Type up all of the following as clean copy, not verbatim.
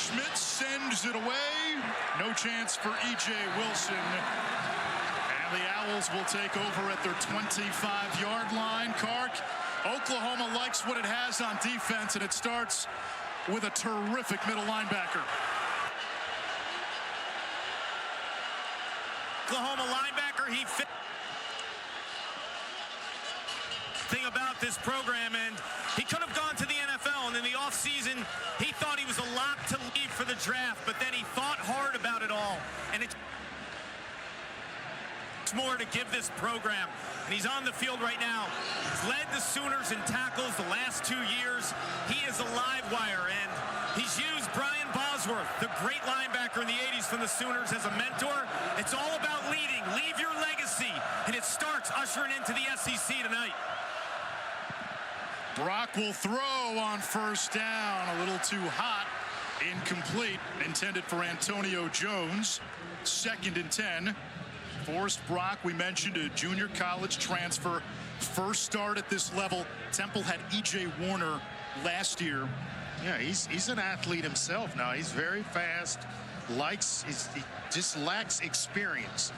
Schmidt sends it away. No chance for E.J. Wilson. And the Owls will take over at their 25-yard line. Kark, Oklahoma likes what it has on defense, and it starts with a terrific middle linebacker. Oklahoma linebacker, he fit. Thing about this program, and he could have gone to the NFL, and in the offseason, he thought he was a lock to leave for the draft, but then he thought hard about it all, and it's more to give this program, and he's on the field right now. He's led the Sooners in tackles the last 2 years. He is a live wire, and he's used Brian Bosworth, the great linebacker in the 80s from the Sooners, as a mentor. It's all about leading. Leave your legacy, and it starts ushering into the SEC tonight. Brock will throw on first down. A little too hot. Incomplete. Intended for Antonio Jones. 2nd and 10. Forrest Brock, we mentioned, a junior college transfer. First start at this level. Temple had E.J. Warner last year. Yeah, he's an athlete himself now. He's very fast. He just lacks experience.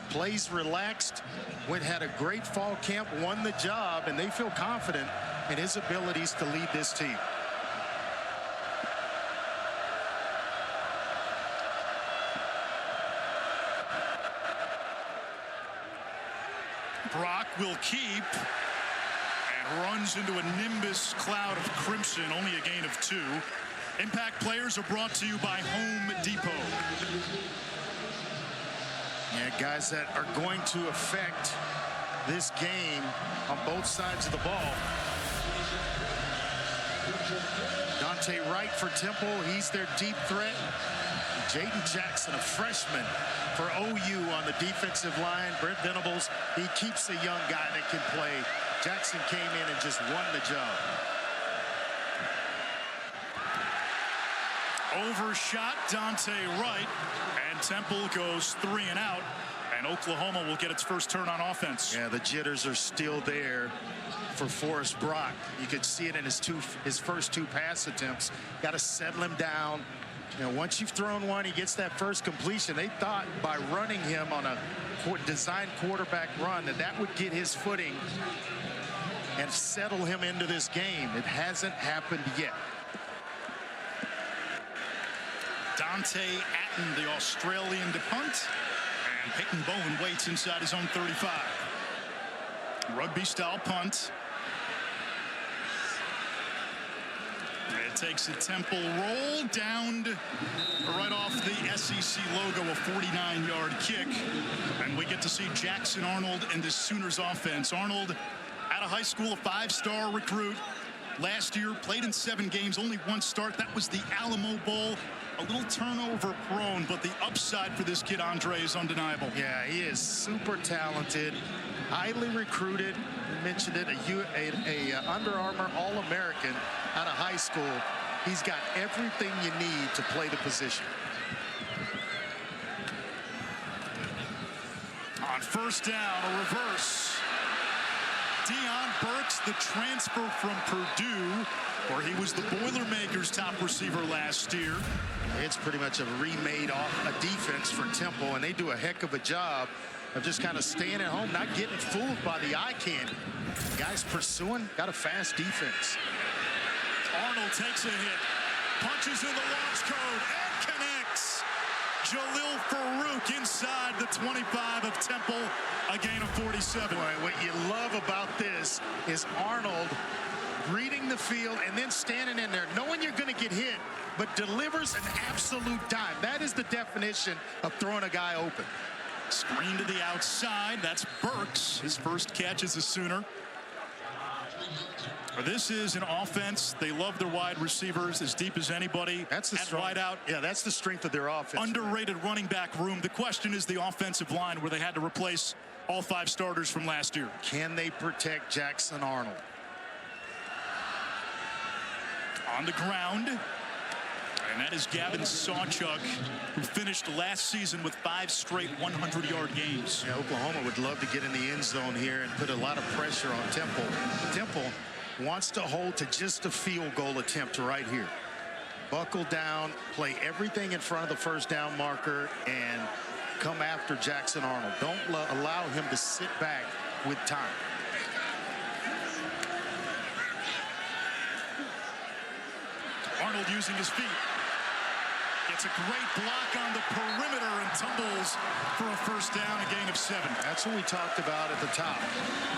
Plays relaxed. Had a great fall camp, won the job, and they feel confident in his abilities to lead this team. Brock will keep and runs into a nimbus cloud of crimson, only a gain of 2. Impact players are brought to you by Home Depot. Yeah, guys that are going to affect this game on both sides of the ball. Dante Wright for Temple, he's their deep threat. Jaden Jackson, a freshman for OU on the defensive line. Brent Venables, he keeps a young guy that can play. Jackson came in and just won the job. Overshot Dante Wright, and Temple goes 3 and out, and Oklahoma will get its first turn on offense. Yeah, the jitters are still there for Forrest Brock. You could see it in his first 2 pass attempts. Got to settle him down. You know, once you've thrown one, he gets that first completion. They thought by running him on a design quarterback run that would get his footing and settle him into this game. It hasn't happened yet. Dante Atten, the Australian, to punt, and Peyton Bowen waits inside his own 35. Rugby-style punt. It takes a Temple roll down right off the SEC logo, a 49-yard kick, and we get to see Jackson Arnold and the Sooners offense. Arnold, out of high school, a 5-star recruit. Last year, played in 7 games, only 1 start. That was the Alamo Bowl. A little turnover prone, but the upside for this kid, Andre, is undeniable. Yeah, he is super talented, highly recruited. You mentioned it, a Under Armour All-American out of high school. He's got everything you need to play the position. On first down, a reverse. Deion Burks, the transfer from Purdue, where he was the Boilermakers' top receiver last year. It's pretty much a remade off a defense for Temple, and they do a heck of a job of just kind of staying at home, not getting fooled by the eye candy. Guys pursuing, got a fast defense. Arnold takes a hit, punches in the launch code, and connects. Jalil Farouk inside the 25 of Temple, a gain of 47. Boy, what you love about this is Arnold reading the field and then standing in there, knowing you're going to get hit, but delivers an absolute dime. That is the definition of throwing a guy open. Screen to the outside. That's Burks. His first catch as a Sooner. This is an offense. They love their wide receivers as deep as anybody. That's the wide out. Yeah, that's the strength of their offense. Underrated running back room. The question is the offensive line, where they had to replace all 5 starters from last year. Can they protect Jackson Arnold? On the ground. And that is Gavin Sawchuk, who finished last season with 5 straight 100-yard games. Yeah, Oklahoma would love to get in the end zone here and put a lot of pressure on Temple. Temple wants to hold to just a field goal attempt right here. buckle down, play everything in front of the first down marker, and come after Jackson Arnold. Don't allow him to sit back with time. Arnold using his feet. Gets a great block on the perimeter and tumbles for a first down, a gain of 7. That's what we talked about at the top,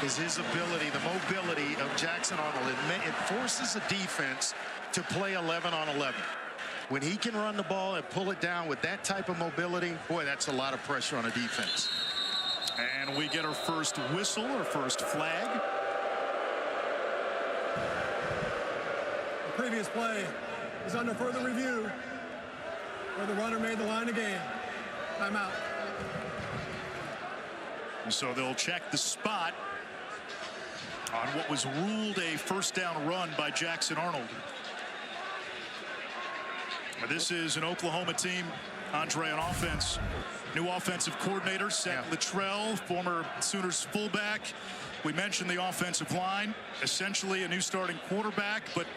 is his ability, the mobility of Jackson Arnold. It forces a defense to play 11 on 11. When he can run the ball and pull it down with that type of mobility, boy, that's a lot of pressure on a defense. And we get our first whistle, our first flag. The previous play is under further review where the runner made the line of game. Timeout. So they'll check the spot on what was ruled a first down run by Jackson Arnold. This is an Oklahoma team, Andre, on offense. New offensive coordinator, Seth Littrell, former Sooners fullback. We mentioned the offensive line, essentially a new starting quarterback, but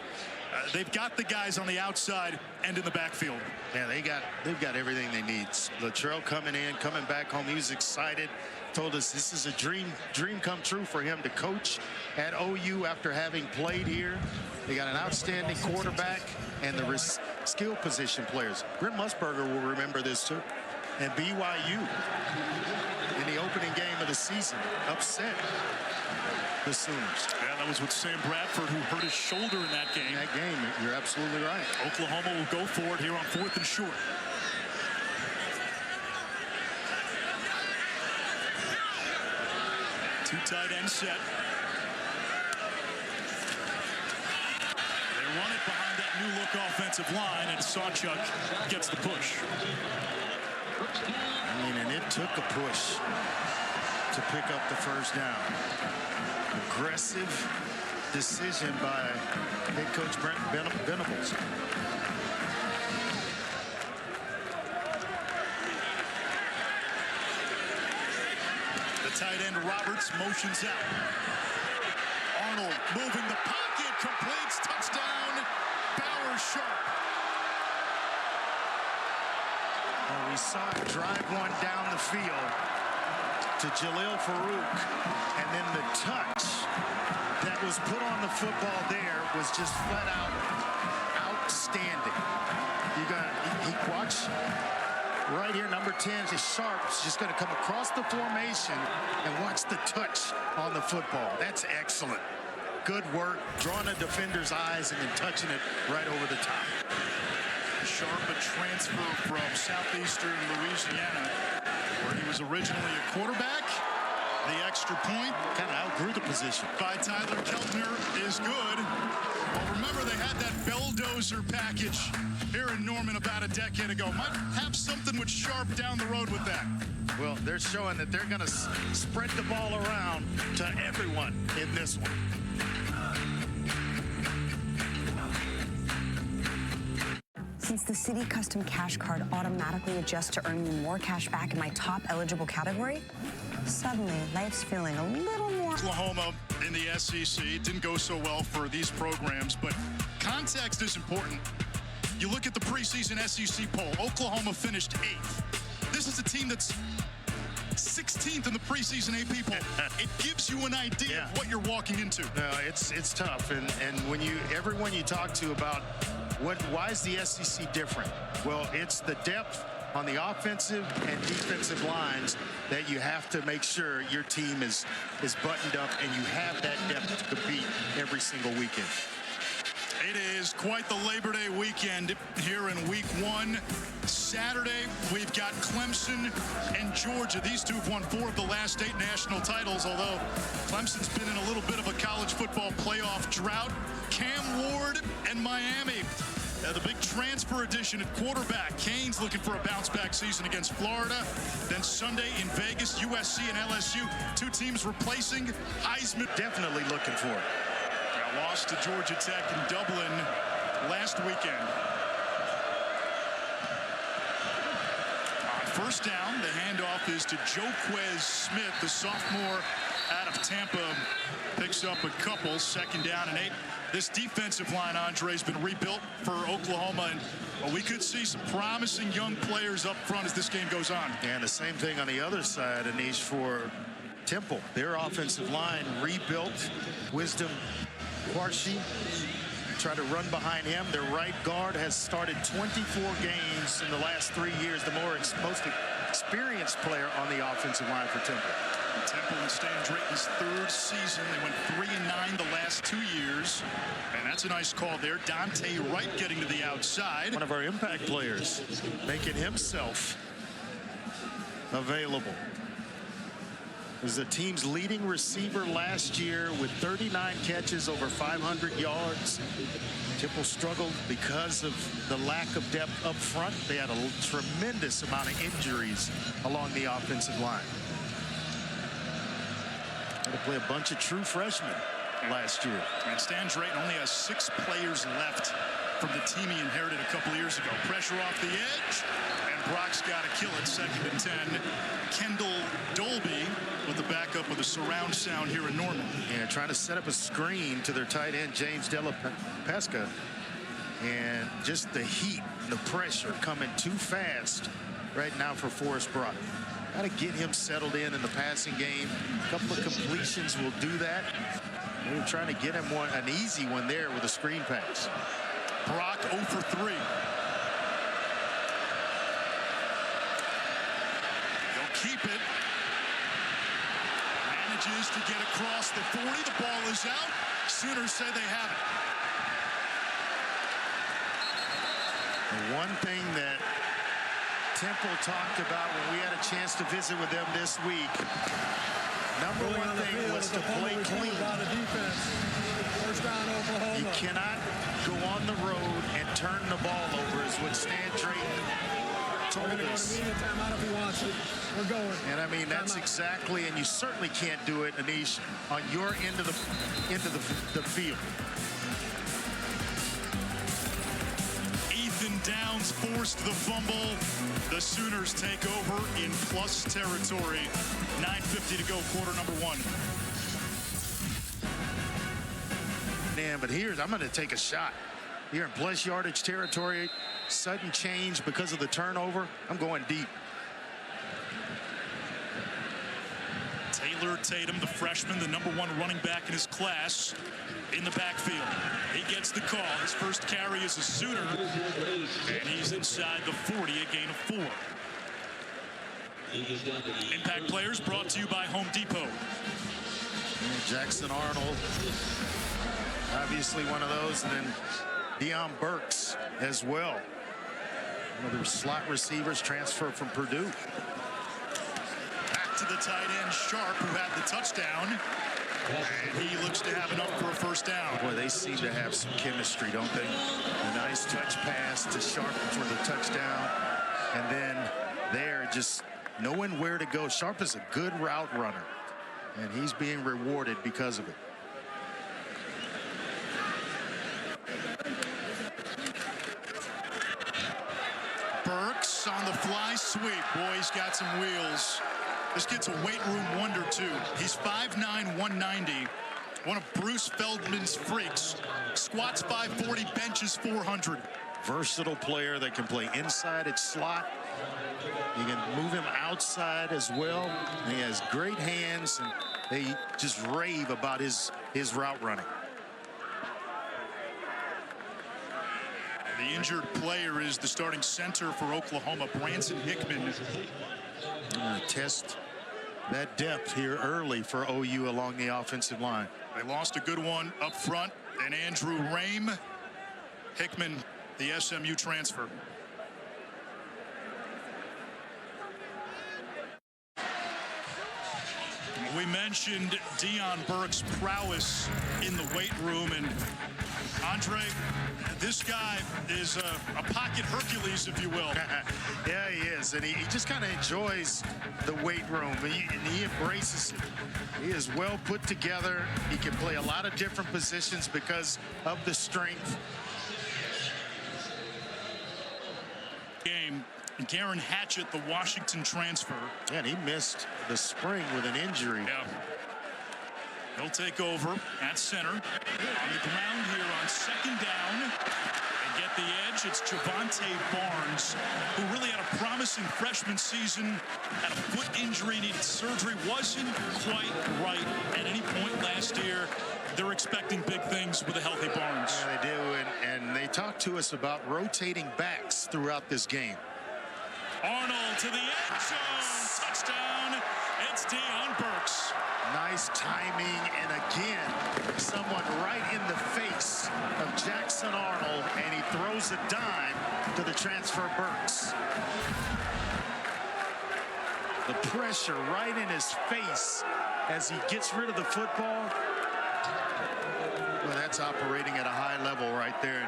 they've got the guys on the outside and in the backfield. Yeah, they've got everything they need. Littrell coming back home. He was excited. Told us this is a dream come true for him to coach at OU after having played here. They got an outstanding quarterback and the skill position players. Brent Musburger will remember this too. And BYU in the opening game of the season upset the Sooners. Yeah, that was with Sam Bradford, who hurt his shoulder in that game. You're absolutely right. Oklahoma will go for it here on 4th and short. Two tight end set. They run it behind that new look offensive line, and Sawchuk gets the push. And it took a push to pick up the first down. Aggressive decision by head coach Brent Venables. The tight end Roberts motions out. Arnold moving the pocket, completes, touchdown, Bowers Sharp. We saw him drive one down the field to Jalil Farouk, and then the touch that was put on the football there was just flat out outstanding. He watch right here, number 10 is Sharp. Is just going to come across the formation and watch the touch on the football. That's excellent. Good work, drawing a defender's eyes and then touching it right over the top. Sharp, a transfer from Southeastern Louisiana, where he was originally a quarterback. The extra point kind of outgrew the position by Tyler Keltner is good. Well, remember they had that Belldozer package here in Norman about a decade ago. Might have something with Sharp down the road with that. Well, they're showing that they're going to spread the ball around to everyone in this one. Since the Citi Custom Cash Card automatically adjusts to earn me more cash back in my top eligible category, suddenly life's feeling a little more. Oklahoma in the SEC. It didn't go so well for these programs, but context is important. You look at the preseason SEC poll, Oklahoma finished 8th. This is a team that's 16th in the preseason AP poll. It gives you an idea of what you're walking into. No, it's tough, and everyone you talk to about why is the SEC different? Well, it's the depth on the offensive and defensive lines that you have to make sure your team is buttoned up and you have that depth to compete every single weekend. It is quite the Labor Day weekend here in week 1. Saturday, we've got Clemson and Georgia. These two have won 4 of the last 8 national titles, although Clemson's been in a little bit of a college football playoff drought. Cam Ward and Miami. The big transfer edition at quarterback. Canes looking for a bounce-back season against Florida. Then Sunday in Vegas, USC and LSU. 2 teams replacing Heisman. Definitely looking for it. Lost to Georgia Tech in Dublin last weekend. On first down, the handoff is to Joquez Smith, the sophomore out of Tampa picks up a couple. 2nd down and 8. This defensive line, Andre, has been rebuilt for Oklahoma, and we could see some promising young players up front as this game goes on. And the same thing on the other side, Anish, for Temple. Their offensive line rebuilt. Wisdom Quarshie try to run behind him. Their right guard has started 24 games in the last 3 years, the most experienced player on the offensive line for Temple. Temple and Stan Drayton's 3rd season. They went 3-9 the last 2 years. And that's a nice call there. Dante Wright getting to the outside. One of our impact players making himself available. Was the team's leading receiver last year with 39 catches, over 500 yards. Temple struggled because of the lack of depth up front. They had a tremendous amount of injuries along the offensive line. Had to play a bunch of true freshmen last year. And Stan Drayton only has 6 players left from the team he inherited a couple years ago. Pressure off the edge, and Brock's got to kill it. 2nd and 10. Kendall Dolby with the backup with a surround sound here in Norman. Yeah, trying to set up a screen to their tight end, James Della Pesca. And just the heat, the pressure coming too fast right now for Forrest Brock. Got to get him settled in the passing game. A couple of completions will do that. We were trying to get him an easy one there with a screen pass. Brock 0 for 3. They'll keep it. Manages to get across the 40. The ball is out. Sooners say they have it. The one thing that Temple talked about when we had a chance to visit with them this week, number one thing was to play clean. First down, Oklahoma. You cannot go on the road and turn the ball over, is what Stan Drayton told us. Timeout if he wants it. We're going. And I mean, that's exactly, and you certainly can't do it, Anish, on your end of the field. Ethan Downs forced the fumble. The Sooners take over in plus territory. 9:50 to go, quarter number 1. Man, but I'm going to take a shot. Here in plus yardage territory, sudden change because of the turnover. I'm going deep. Taylor Tatum, the freshman, the number 1 running back in his class, in the backfield. He gets the call. His first carry is a Sooner, and he's inside the 40, a gain of 4. Impact players brought to you by Home Depot. Jackson Arnold, obviously one of those, and then Deion Burks as well. One of the slot receivers transfer from Purdue. Back to the tight end, Sharp, who had the touchdown. And he looks to have enough for a first down. Boy, they seem to have some chemistry, don't they? A nice touch pass to Sharp for the touchdown. And then there, just knowing where to go. Sharp is a good route runner, and he's being rewarded because of it. Burks on the fly sweep. Boy, he's got some wheels. This kid's a weight room wonder, too. He's 5'9", 190. One of Bruce Feldman's freaks. Squats 540, benches 400. Versatile player that can play inside at slot. You can move him outside as well. And he has great hands, and they just rave about his route running. The injured player is the starting center for Oklahoma, Branson Hickman. Test that depth here early for OU along the offensive line. They lost a good one up front, and Andrew Rame. Hickman, the SMU transfer. We mentioned Deion Burks' prowess in the weight room, and Andre, this guy is a pocket Hercules, if you will. Yeah, he is, and he just kind of enjoys the weight room. He embraces it. He is well put together. He can play a lot of different positions because of the strength. Game. Garen Hatchett, the Washington transfer. Yeah, and he missed the spring with an injury. Yeah. He'll take over at center. On the ground here on second down. They get the edge. It's Javante Barnes, who really had a promising freshman season. Had a foot injury, needed surgery. Wasn't quite right at any point last year. They're expecting big things with a healthy Barnes. Yeah, they do, and they talked to us about rotating backs throughout this game. Arnold to the end zone. Touchdown. It's Deion Burks. Nice timing, and again, someone right in the face of Jackson Arnold, and he throws a dime to the transfer Burks. The pressure right in his face as he gets rid of the football. Well, that's operating at a high level right there,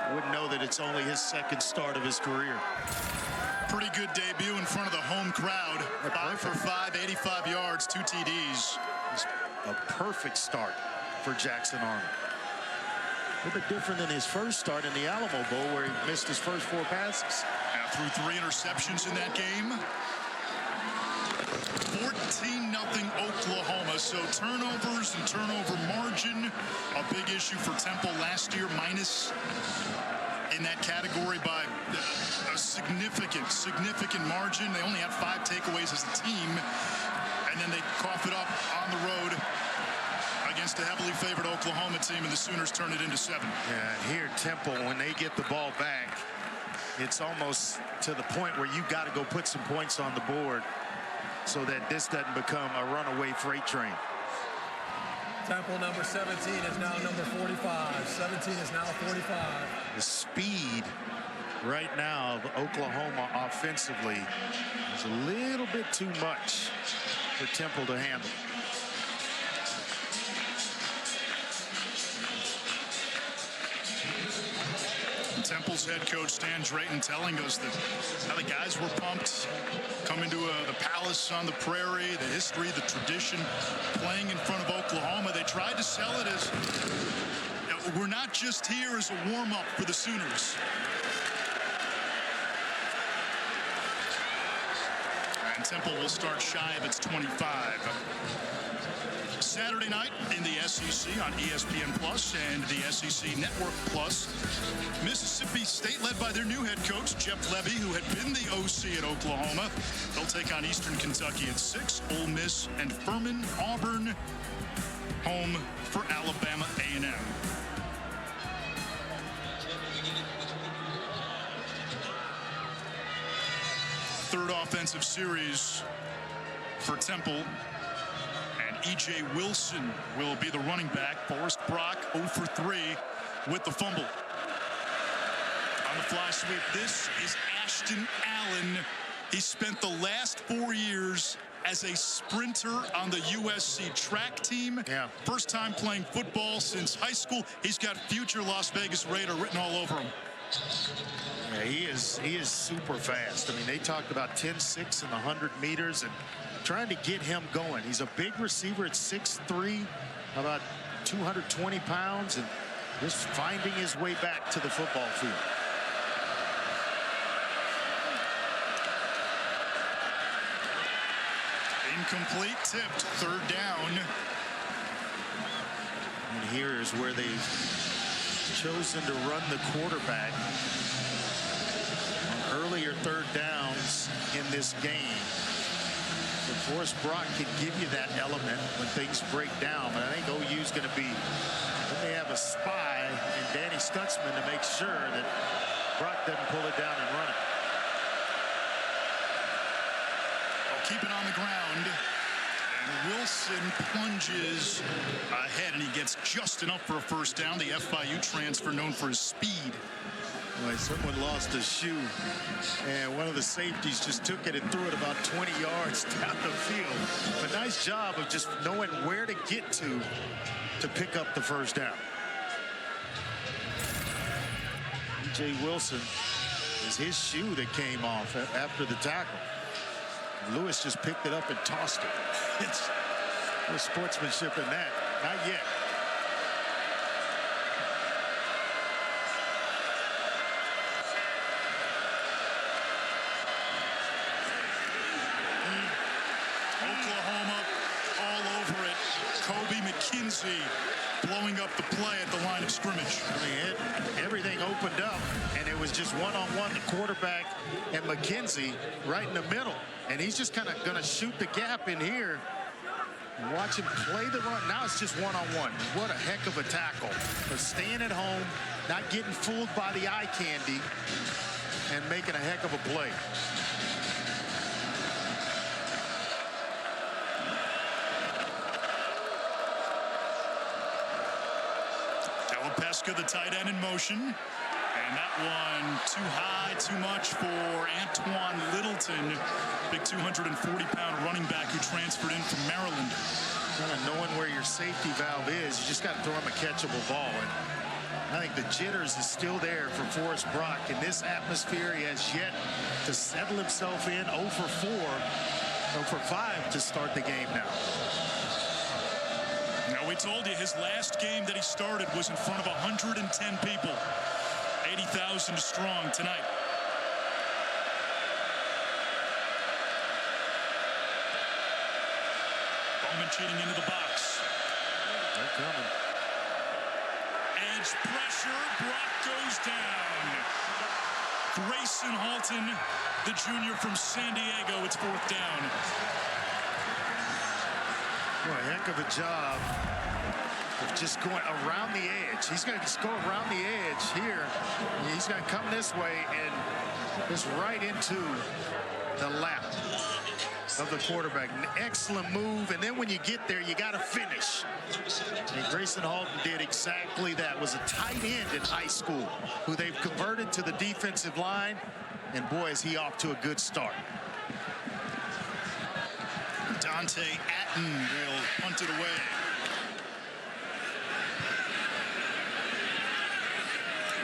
and wouldn't know that it's only his second start of his career. Pretty good debut in front of the home crowd. 5 for 5, 85 yards, 2 TDs. It's a perfect start for Jackson Arnold. A little bit different than his first start in the Alamo Bowl, where he missed his first 4 passes. Threw 3 interceptions in that game. 14-0 Oklahoma. So turnovers and turnover margin, a big issue for Temple last year, minus in that category by a significant margin. They only had 5 takeaways as a team, and then they cough it up on the road against a heavily favored Oklahoma team, and the Sooners turn it into 7. Yeah, here Temple, when they get the ball back, it's almost to the point where you got to go put some points on the board so that this doesn't become a runaway freight train. Temple number 17 is now number 45. 17 is now 45. The speed right now of Oklahoma offensively is a little bit too much for Temple to handle. Temple's head coach Stan Drayton telling us that how the guys were pumped, coming to the Palace on the Prairie, the history, the tradition, playing in front of Oklahoma. They tried to sell it as, we're not just here as a warm-up for the Sooners. And Temple will start shy of its 25. Saturday night in the SEC on ESPN Plus and the SEC Network Plus, Mississippi State, led by their new head coach, Jeff Levy, who had been the OC at Oklahoma. They'll take on Eastern Kentucky at 6. Ole Miss and Furman. Auburn home for Alabama A&M. Third offensive series for Temple. E.J. Wilson will be the running back. Forrest Brock 0 for 3 with the fumble. On the fly sweep, this is Ashton Allen. He spent the last 4 years as a sprinter on the USC track team. Yeah. First time playing football since high school. He's got future Las Vegas Raider written all over him. Yeah, he is super fast. I mean, they talked about 10.6 in the 100 meters and trying to get him going. He's a big receiver at 6'3", about 220 pounds, and just finding his way back to the football field. Incomplete, tipped, third down. And here is where they've chosen to run the quarterback on earlier third downs in this game. But Forrest Brock can give you that element when things break down. But I think OU's going to be, they have a spy in Danny Stutzman to make sure that Brock doesn't pull it down and run it. I'll keep it on the ground. And Wilson plunges ahead, and he gets just enough for a first down. The FIU transfer known for his speed. Well, someone lost a shoe, and one of the safeties just took it and threw it about 20 yards down the field. But nice job of just knowing where to get to pick up the first down. E.J. Wilson is his shoe that came off after the tackle. Lewis just picked it up and tossed it. It's no sportsmanship in that. Not yet. McKenzie blowing up the play at the line of scrimmage. I mean, everything opened up, and it was just one-on-one, the quarterback and McKenzie right in the middle. And he's just kind of going to shoot the gap in here. Watch him play the run. Now it's just one-on-one. What a heck of a tackle. But staying at home, not getting fooled by the eye candy, and making a heck of a play. Pesca, the tight end, in motion. And that one too high, too much for Antoine Littleton, big 240-pound running back who transferred in from Maryland. Kind of knowing where your safety valve is, you just got to throw him a catchable ball. And I think the jitters is still there for Forrest Brock. In this atmosphere, he has yet to settle himself in. 0 for 4, 0 for 5 to start the game now. Now, we told you his last game that he started was in front of 110 people. 80,000 strong tonight. Bowman cheating into the box. They're coming. Edge pressure. Brock goes down. Grayson Halton, the junior from San Diego. It's 4th down. Boy, a heck of a job of just going around the edge. He's going to just go around the edge here. He's going to come this way and just right into the lap of the quarterback. An excellent move, and then when you get there, you got to finish. And Grayson Halton did exactly that. Was a tight end in high school who they've converted to the defensive line, and boy, is he off to a good start. Dante Atten will punt it away.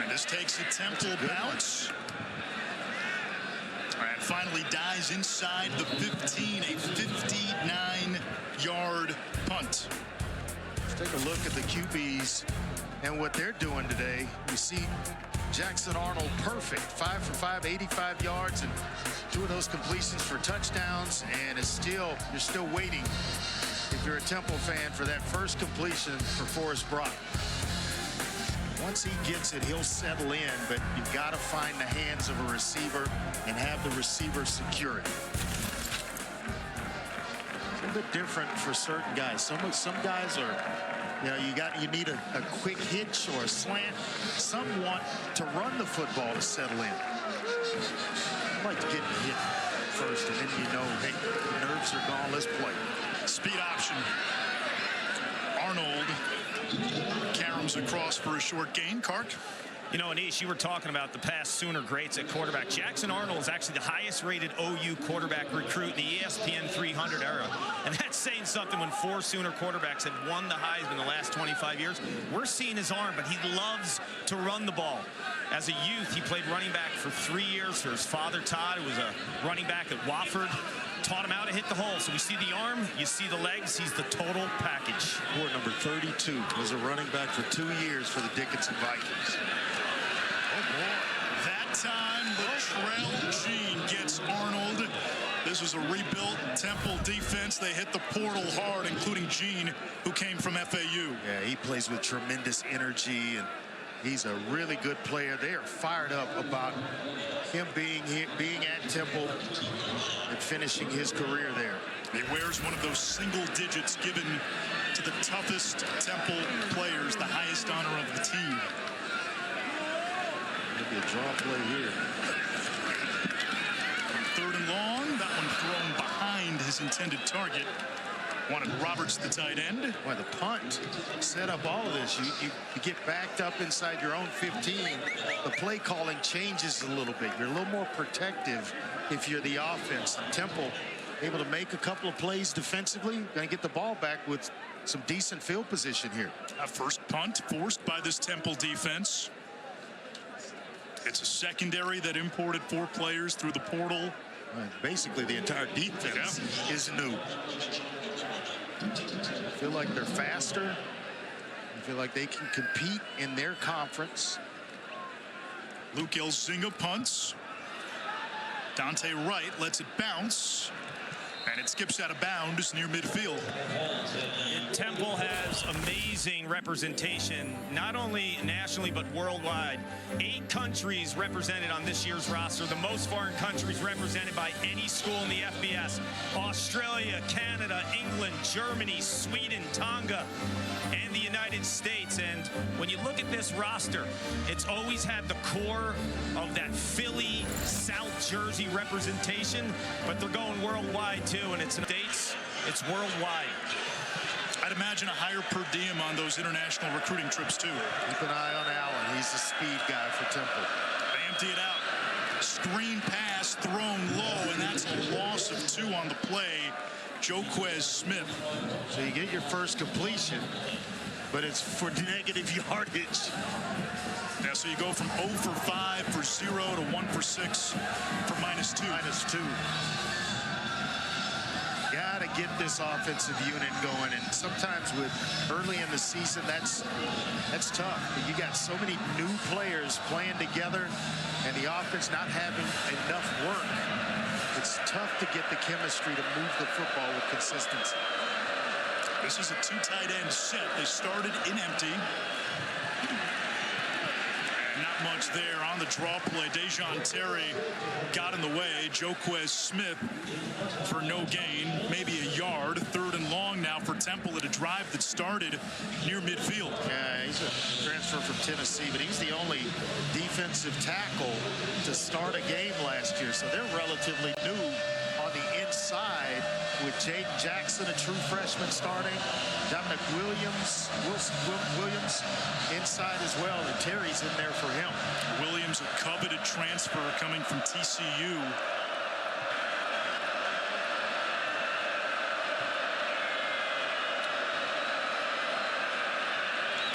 And this takes a Temple bounce. And finally dies inside the 15, a 59-yard punt. Let's take a look at the QBs and what they're doing today. You see Jackson Arnold perfect, 5 for 5, 85 yards, and 2 of those completions for touchdowns. And you're still waiting, if you're a Temple fan, for that first completion for Forrest Brock. Once he gets it, he'll settle in, but you've got to find the hands of a receiver and have the receiver secure it. It's a bit different for certain guys. Some guys are, you need a quick hitch or a slant. Some want to run the football to settle in. I like to get hit first, and then hey, the nerves are gone. Let's play. Speed option. Arnold caroms across for a short gain. Kark. You know, Anish, you were talking about the past Sooner greats at quarterback. Jackson Arnold is actually the highest rated OU quarterback recruit in the ESPN 300 era. And that's saying something when 4 Sooner quarterbacks have won the Heisman in the last 25 years. We're seeing his arm, but he loves to run the ball. As a youth, he played running back for 3 years for his father, Todd, who was a running back at Wofford. Taught him how to hit the hole. So we see the arm, you see the legs, he's the total package. Sport number 32 was a running back for 2 years for the Dickinson Vikings. That time, Latrell Jean gets Arnold. This was a rebuilt Temple defense. They hit the portal hard, including Jean, who came from FAU. Yeah, he plays with tremendous energy, and he's a really good player. They are fired up about him being at Temple and finishing his career there. He wears one of those single digits given to the toughest Temple players, the highest honor of the team. Maybe a draw play here. 3rd and long, that one thrown behind his intended target. Wanted Roberts, the tight end. Boy, the punt set up all of this. You get backed up inside your own 15. The play calling changes a little bit. You're a little more protective if you're the offense. Temple able to make a couple of plays defensively. Going to get the ball back with some decent field position here. A first punt forced by this Temple defense. It's a secondary that imported 4 players through the portal. Basically, the entire defense is new. I feel like they're faster. I feel like they can compete in their conference. Luke Elzinga punts. Dante Wright lets it bounce. And it skips out of bounds near midfield. And Temple has amazing representation, not only nationally but worldwide. 8 countries represented on this year's roster, the most foreign countries represented by any school in the FBS. Australia, Canada, England, Germany, Sweden, Tonga, and the United States. And when you look at this roster, it's always had the core of that Philly, South Jersey representation, but they're going worldwide too, and it's States, it's worldwide. I'd imagine a higher per diem on those international recruiting trips too. Keep an eye on Allen. He's the speed guy for Temple. They empty it out. Screen pass thrown low, and that's a loss of 2 on the play. Joquez Smith. So you get your first completion, but it's for negative yardage. Yeah, so you go from 0 for 5 for 0 to 1 for 6 for -2. -2. Gotta get this offensive unit going, and sometimes with early in the season, that's tough. You got so many new players playing together, and the offense not having enough work. It's tough to get the chemistry to move the football with consistency. This is a 2 tight end set. They started in empty. Not much there on the draw play. Dejon Terry got in the way. Joquez Smith for no gain, maybe a yard. 3rd and long now for Temple at a drive that started near midfield. Yeah, he's a transfer from Tennessee, but he's the only defensive tackle to start a game last year, so they're relatively new on the inside with Jaden Jackson, a true freshman, starting. Dominic Williams inside as well, and Terry's in there for him. Williams, a coveted transfer coming from TCU.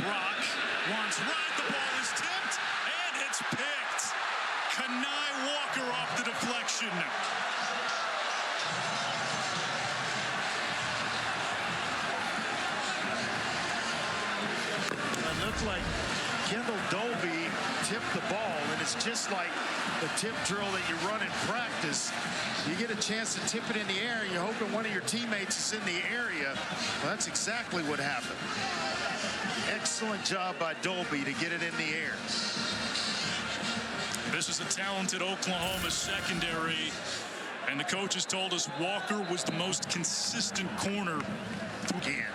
Brock wants right. The ball is tipped, and it's picked. Kanai Walker off the deflection. It looked like Kendall Dolby tipped the ball, and it's just like the tip drill that you run in practice. You get a chance to tip it in the air, and you're hoping one of your teammates is in the area. Well, that's exactly what happened. Excellent job by Dolby to get it in the air. This is a talented Oklahoma secondary, and the coaches told us Walker was the most consistent corner. Again.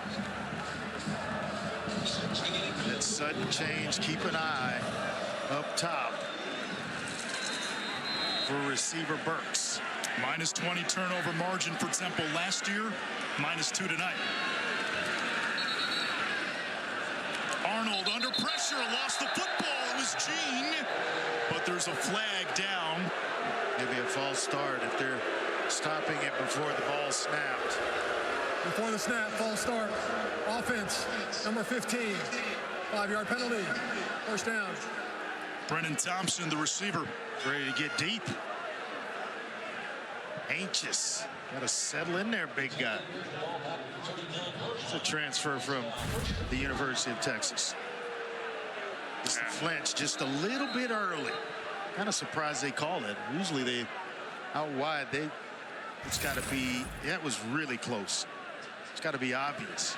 That sudden change, keep an eye up top for receiver Burks. -20 turnover margin for Temple last year, -2 tonight. Arnold under pressure, lost the football. It was Gene, but there's a flag down. Maybe a false start if they're stopping it before the ball snapped. Before the snap, false start. Offense, number 15. 5-yard penalty. First down. Brennan Thompson, the receiver. Ready to get deep. Anxious. Got to settle in there, big guy. It's a transfer from the University of Texas. It's the flinch just a little bit early. Kind of surprised they called it. Usually they out wide. It's got to be. Yeah, it was really close. It's got to be obvious.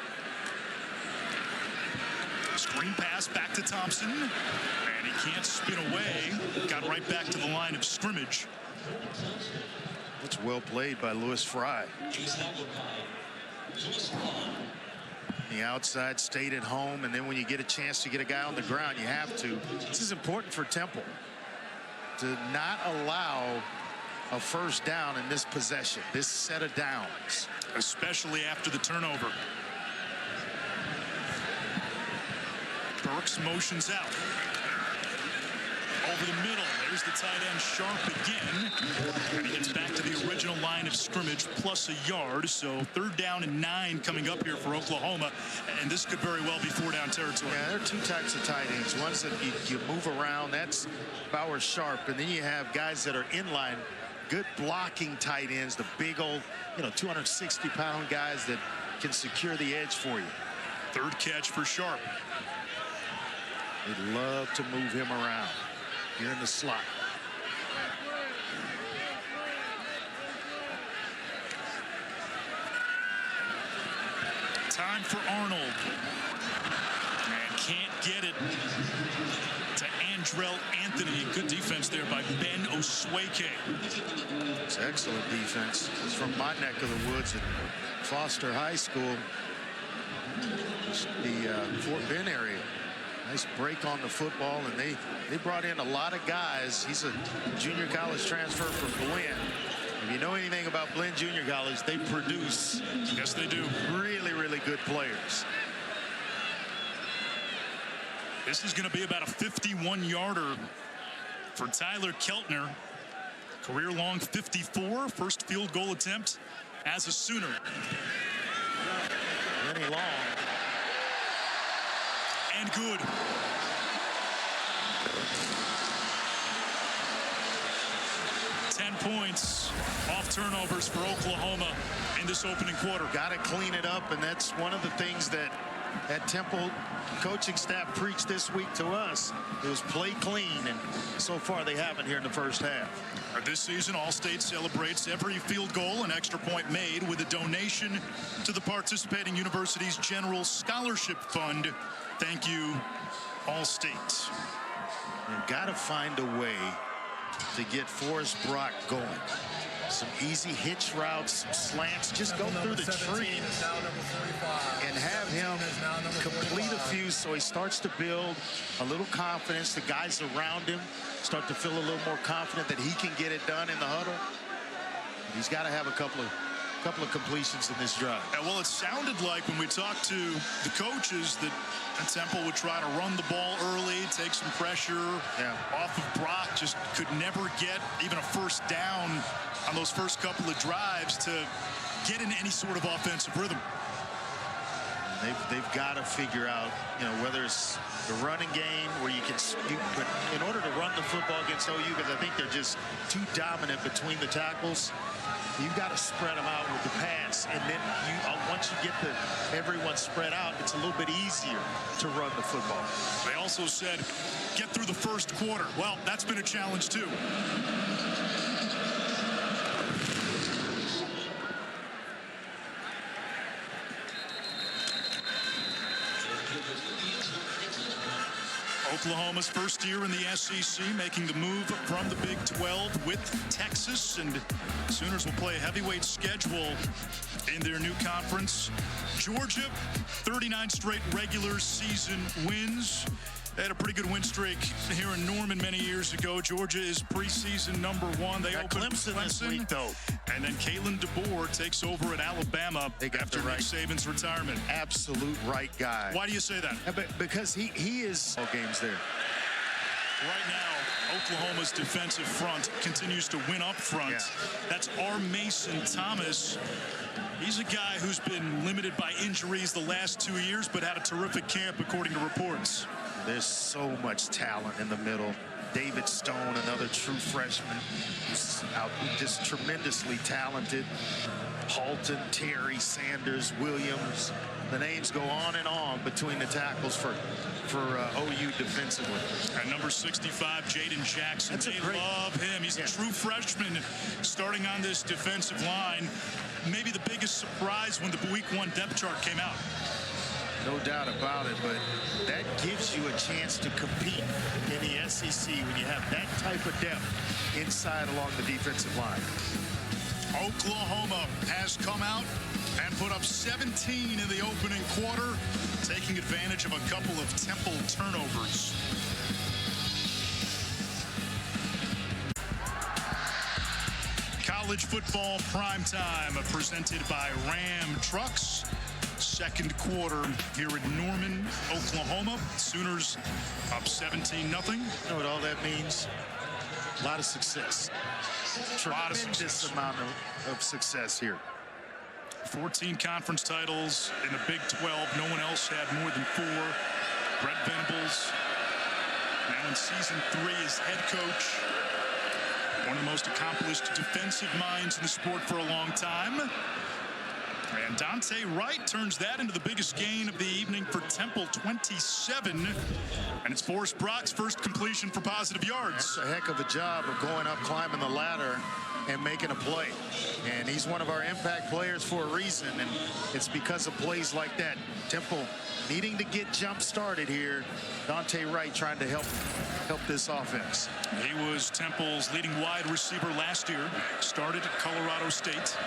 Screen pass back to Thompson, and he can't spin away. Got right back to the line of scrimmage. It's well played by Lewis Fry. The outside stayed at home, and then when you get a chance to get a guy on the ground, you have to. This is important for Temple to not allow a first down in this possession, this set of downs. Especially after the turnover. Burks motions out. Over the middle, there's the tight end Sharp again. And he gets back to the original line of scrimmage plus a yard. So 3rd down and 9 coming up here for Oklahoma. And this could very well be 4-down territory. Yeah, there are 2 types of tight ends. One's that you move around, that's Bauer Sharp. And then you have guys that are in line, good blocking tight ends, the big old, 260-pound guys that can secure the edge for you. 3rd catch for Sharp. They'd love to move him around here in the slot. Time for Arnold. And can't get it to Andrell Anthony. Good defense there by Ben Osweke. It's excellent defense. It's from my neck of the woods at Foster High School. The Fort Bend area. Nice break on the football, and they brought in a lot of guys. He's a junior college transfer from Blinn. If you know anything about Blinn Junior College, they produce. Yes, they do. Really, really good players. This is going to be about a 51-yarder for Tyler Keltner. Career-long 54, first field goal attempt as a Sooner. Lenny Long. And good. Points off turnovers for Oklahoma in this opening quarter. Got to clean it up, and that's one of the things that Temple coaching staff preached this week to us. It was play clean, and so far they haven't here in the first half. This season, All-State celebrates every field goal and extra point made with a donation to the participating university's General Scholarship Fund. Thank you, All-State. You've got to find a way to get Forrest Brock going. Some easy hitch routes, some slants. Just go through the tree and have him complete a few so he starts to build a little confidence. The guys around him start to feel a little more confident that he can get it done in the huddle. He's got to have a couple of completions in this drive. Well, it sounded like when we talked to the coaches that Temple would try to run the ball early, take some pressure off of Brock, just could never get even a first down on those first couple of drives to get into any sort of offensive rhythm. They've got to figure out, whether it's the running game where but in order to run the football against OU, because I think they're just too dominant between the tackles, you've got to spread them out with the pass, and then once you get everyone spread out, it's a little bit easier to run the football. They also said, get through the first quarter. Well, that's been a challenge too. Oklahoma's first year in the SEC, making the move from the Big 12 with Texas, and Sooners will play a heavyweight schedule in their new conference. Georgia, 39 straight regular season wins. They had a pretty good win streak here in Norman many years ago. Georgia is preseason #1. They opened Clemson this week, though. And then Kalen DeBoer takes over at Alabama after Nick Saban's retirement. Absolute right guy. Why do you say that? Because he is all games there. Right now, Oklahoma's defensive front continues to win up front. Yeah. That's R. Mason Thomas. He's a guy who's been limited by injuries the last 2 years, but had a terrific camp, according to reports. There's so much talent in the middle. David Stone, another true freshman, who's just tremendously talented. Halton, Terry, Sanders, Williams. The names go on and on between the tackles for OU defensively. And number 65, Jaden Jackson. They love him. He's a true freshman starting on this defensive line. Maybe the biggest surprise when the Week 1 depth chart came out. No doubt about it, but that gives you a chance to compete in the SEC when you have that type of depth inside along the defensive line. Oklahoma has come out and put up 17 in the opening quarter, taking advantage of a couple of Temple turnovers. College football primetime presented by Ram Trucks. Second quarter here in Norman, Oklahoma. Sooners up 17-0. You know what all that means? A lot of success. Tremendous amount of success here. 14 conference titles in the Big 12. No one else had more than 4. Brent Venables now in season 3 as head coach. One of the most accomplished defensive minds in the sport for a long time. And Dante Wright turns that into the biggest gain of the evening for Temple, 27. And it's Forrest Brock's first completion for positive yards. That's a heck of a job of going up, climbing the ladder, and making a play. And he's one of our impact players for a reason, and it's because of plays like that. Temple needing to get jump started here. Dante Wright trying to help this offense. He was Temple's leading wide receiver last year. Started at Colorado State.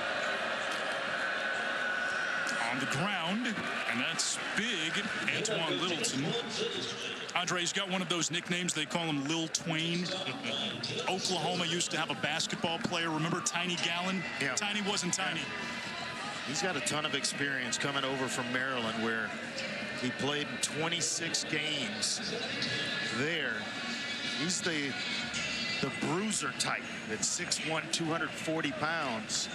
On the ground, and that's big, Antoine Littleton. Andre's got one of those nicknames. They call him Lil Twain. Oklahoma used to have a basketball player. Remember Tiny Gallon? Yeah. Tiny wasn't tiny. He's got a ton of experience coming over from Maryland, where he played in 26 games there. He's the bruiser type at 6'1", 240 pounds.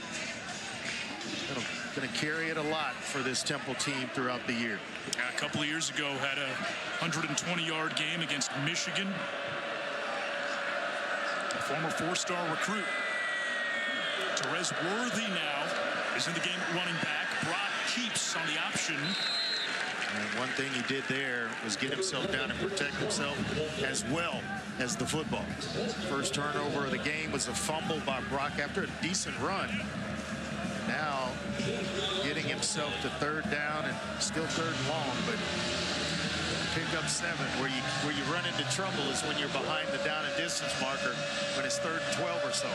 Going to carry it a lot for this Temple team throughout the year. A couple of years ago, had a 120-yard game against Michigan. A former four-star recruit. Therese Worthy now is in the game at running back. Brock keeps on the option. And one thing he did there was get himself down and protect himself as well as the football. First turnover of the game was a fumble by Brock after a decent run. Now getting himself to third down and still third and long, but pick up 7. Where you run into trouble is when you're behind the down and distance marker when it's 3rd and 12 or so.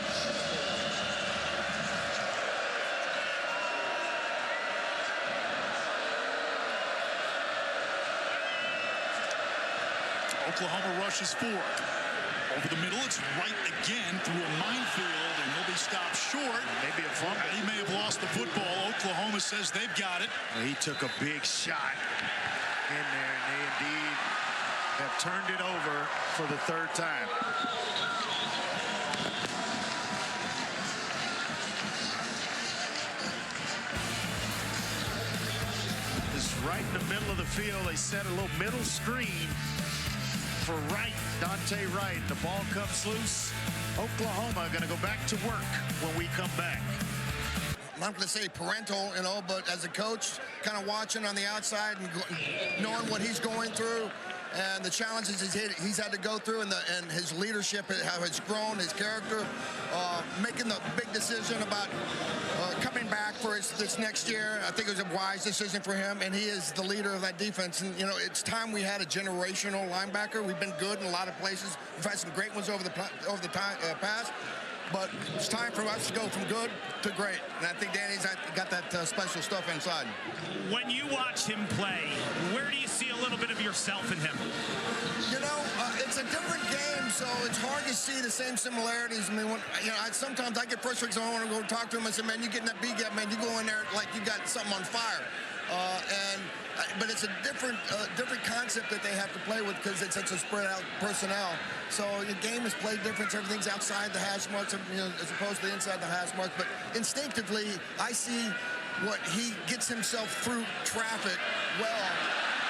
Oklahoma rushes 4. Over the middle, it's Wright again through a minefield, and he'll be stopped short. Maybe a fumble. He may have lost the football. Oklahoma says they've got it. Well, he took a big shot in there, and they indeed have turned it over for the 3rd time. Just right in the middle of the field, they set a little middle screen for Wright, Dante Wright. The ball comes loose. Oklahoma going to go back to work when we come back. I'm not going to say parental, but as a coach, kind of watching on the outside and knowing what he's going through and the challenges he's had to go through, and his leadership, how it's grown, his character, making the big decision about coming back for this next year. I think it was a wise decision for him, and he is the leader of that defense. And, it's time we had a generational linebacker. We've been good in a lot of places. We've had some great ones over the past. But it's time for us to go from good to great. And I think Danny's got that special stuff inside. When you watch him play, where do you see a little bit of yourself in him? It's a different game, so it's hard to see the same similarities. I mean, sometimes I get frustrated because I want to go talk to him and say, man, you getting that B-gap, man, you go in there like you got something on fire. But it's a different concept that they have to play with because it's such a spread out personnel. So the game is played different. Everything's outside the hash marks, as opposed to inside the hash marks. But instinctively, I see what he gets himself through traffic well,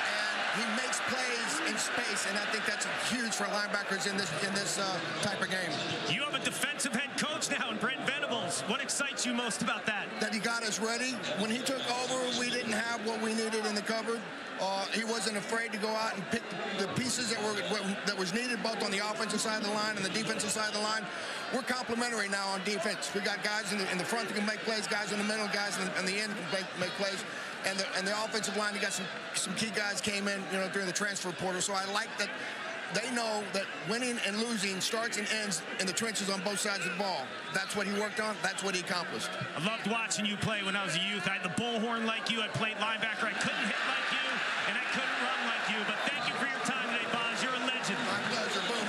and he makes plays in space. And I think that's huge for linebackers in this type of game. You have a defensive head coach now in Brent Venables. What excites you most about that? That he got us ready. When he took over, we didn't have what we needed in the cupboard. He wasn't afraid to go out and pick the pieces that was needed both on the offensive side of the line and the defensive side of the line. We're complementary now on defense. We got guys in the front that can make plays, guys in the middle, guys in the end can make plays. And the offensive line, you got some key guys came in, during the transfer portal. So I like that they know that winning and losing starts and ends in the trenches on both sides of the ball. That's what he worked on. That's what he accomplished. I loved watching you play when I was a youth. I had the bullhorn like you. I played linebacker. I couldn't hit like you, and I couldn't run like you. But thank you for your time today, Boz. You're a legend. My pleasure. Boom.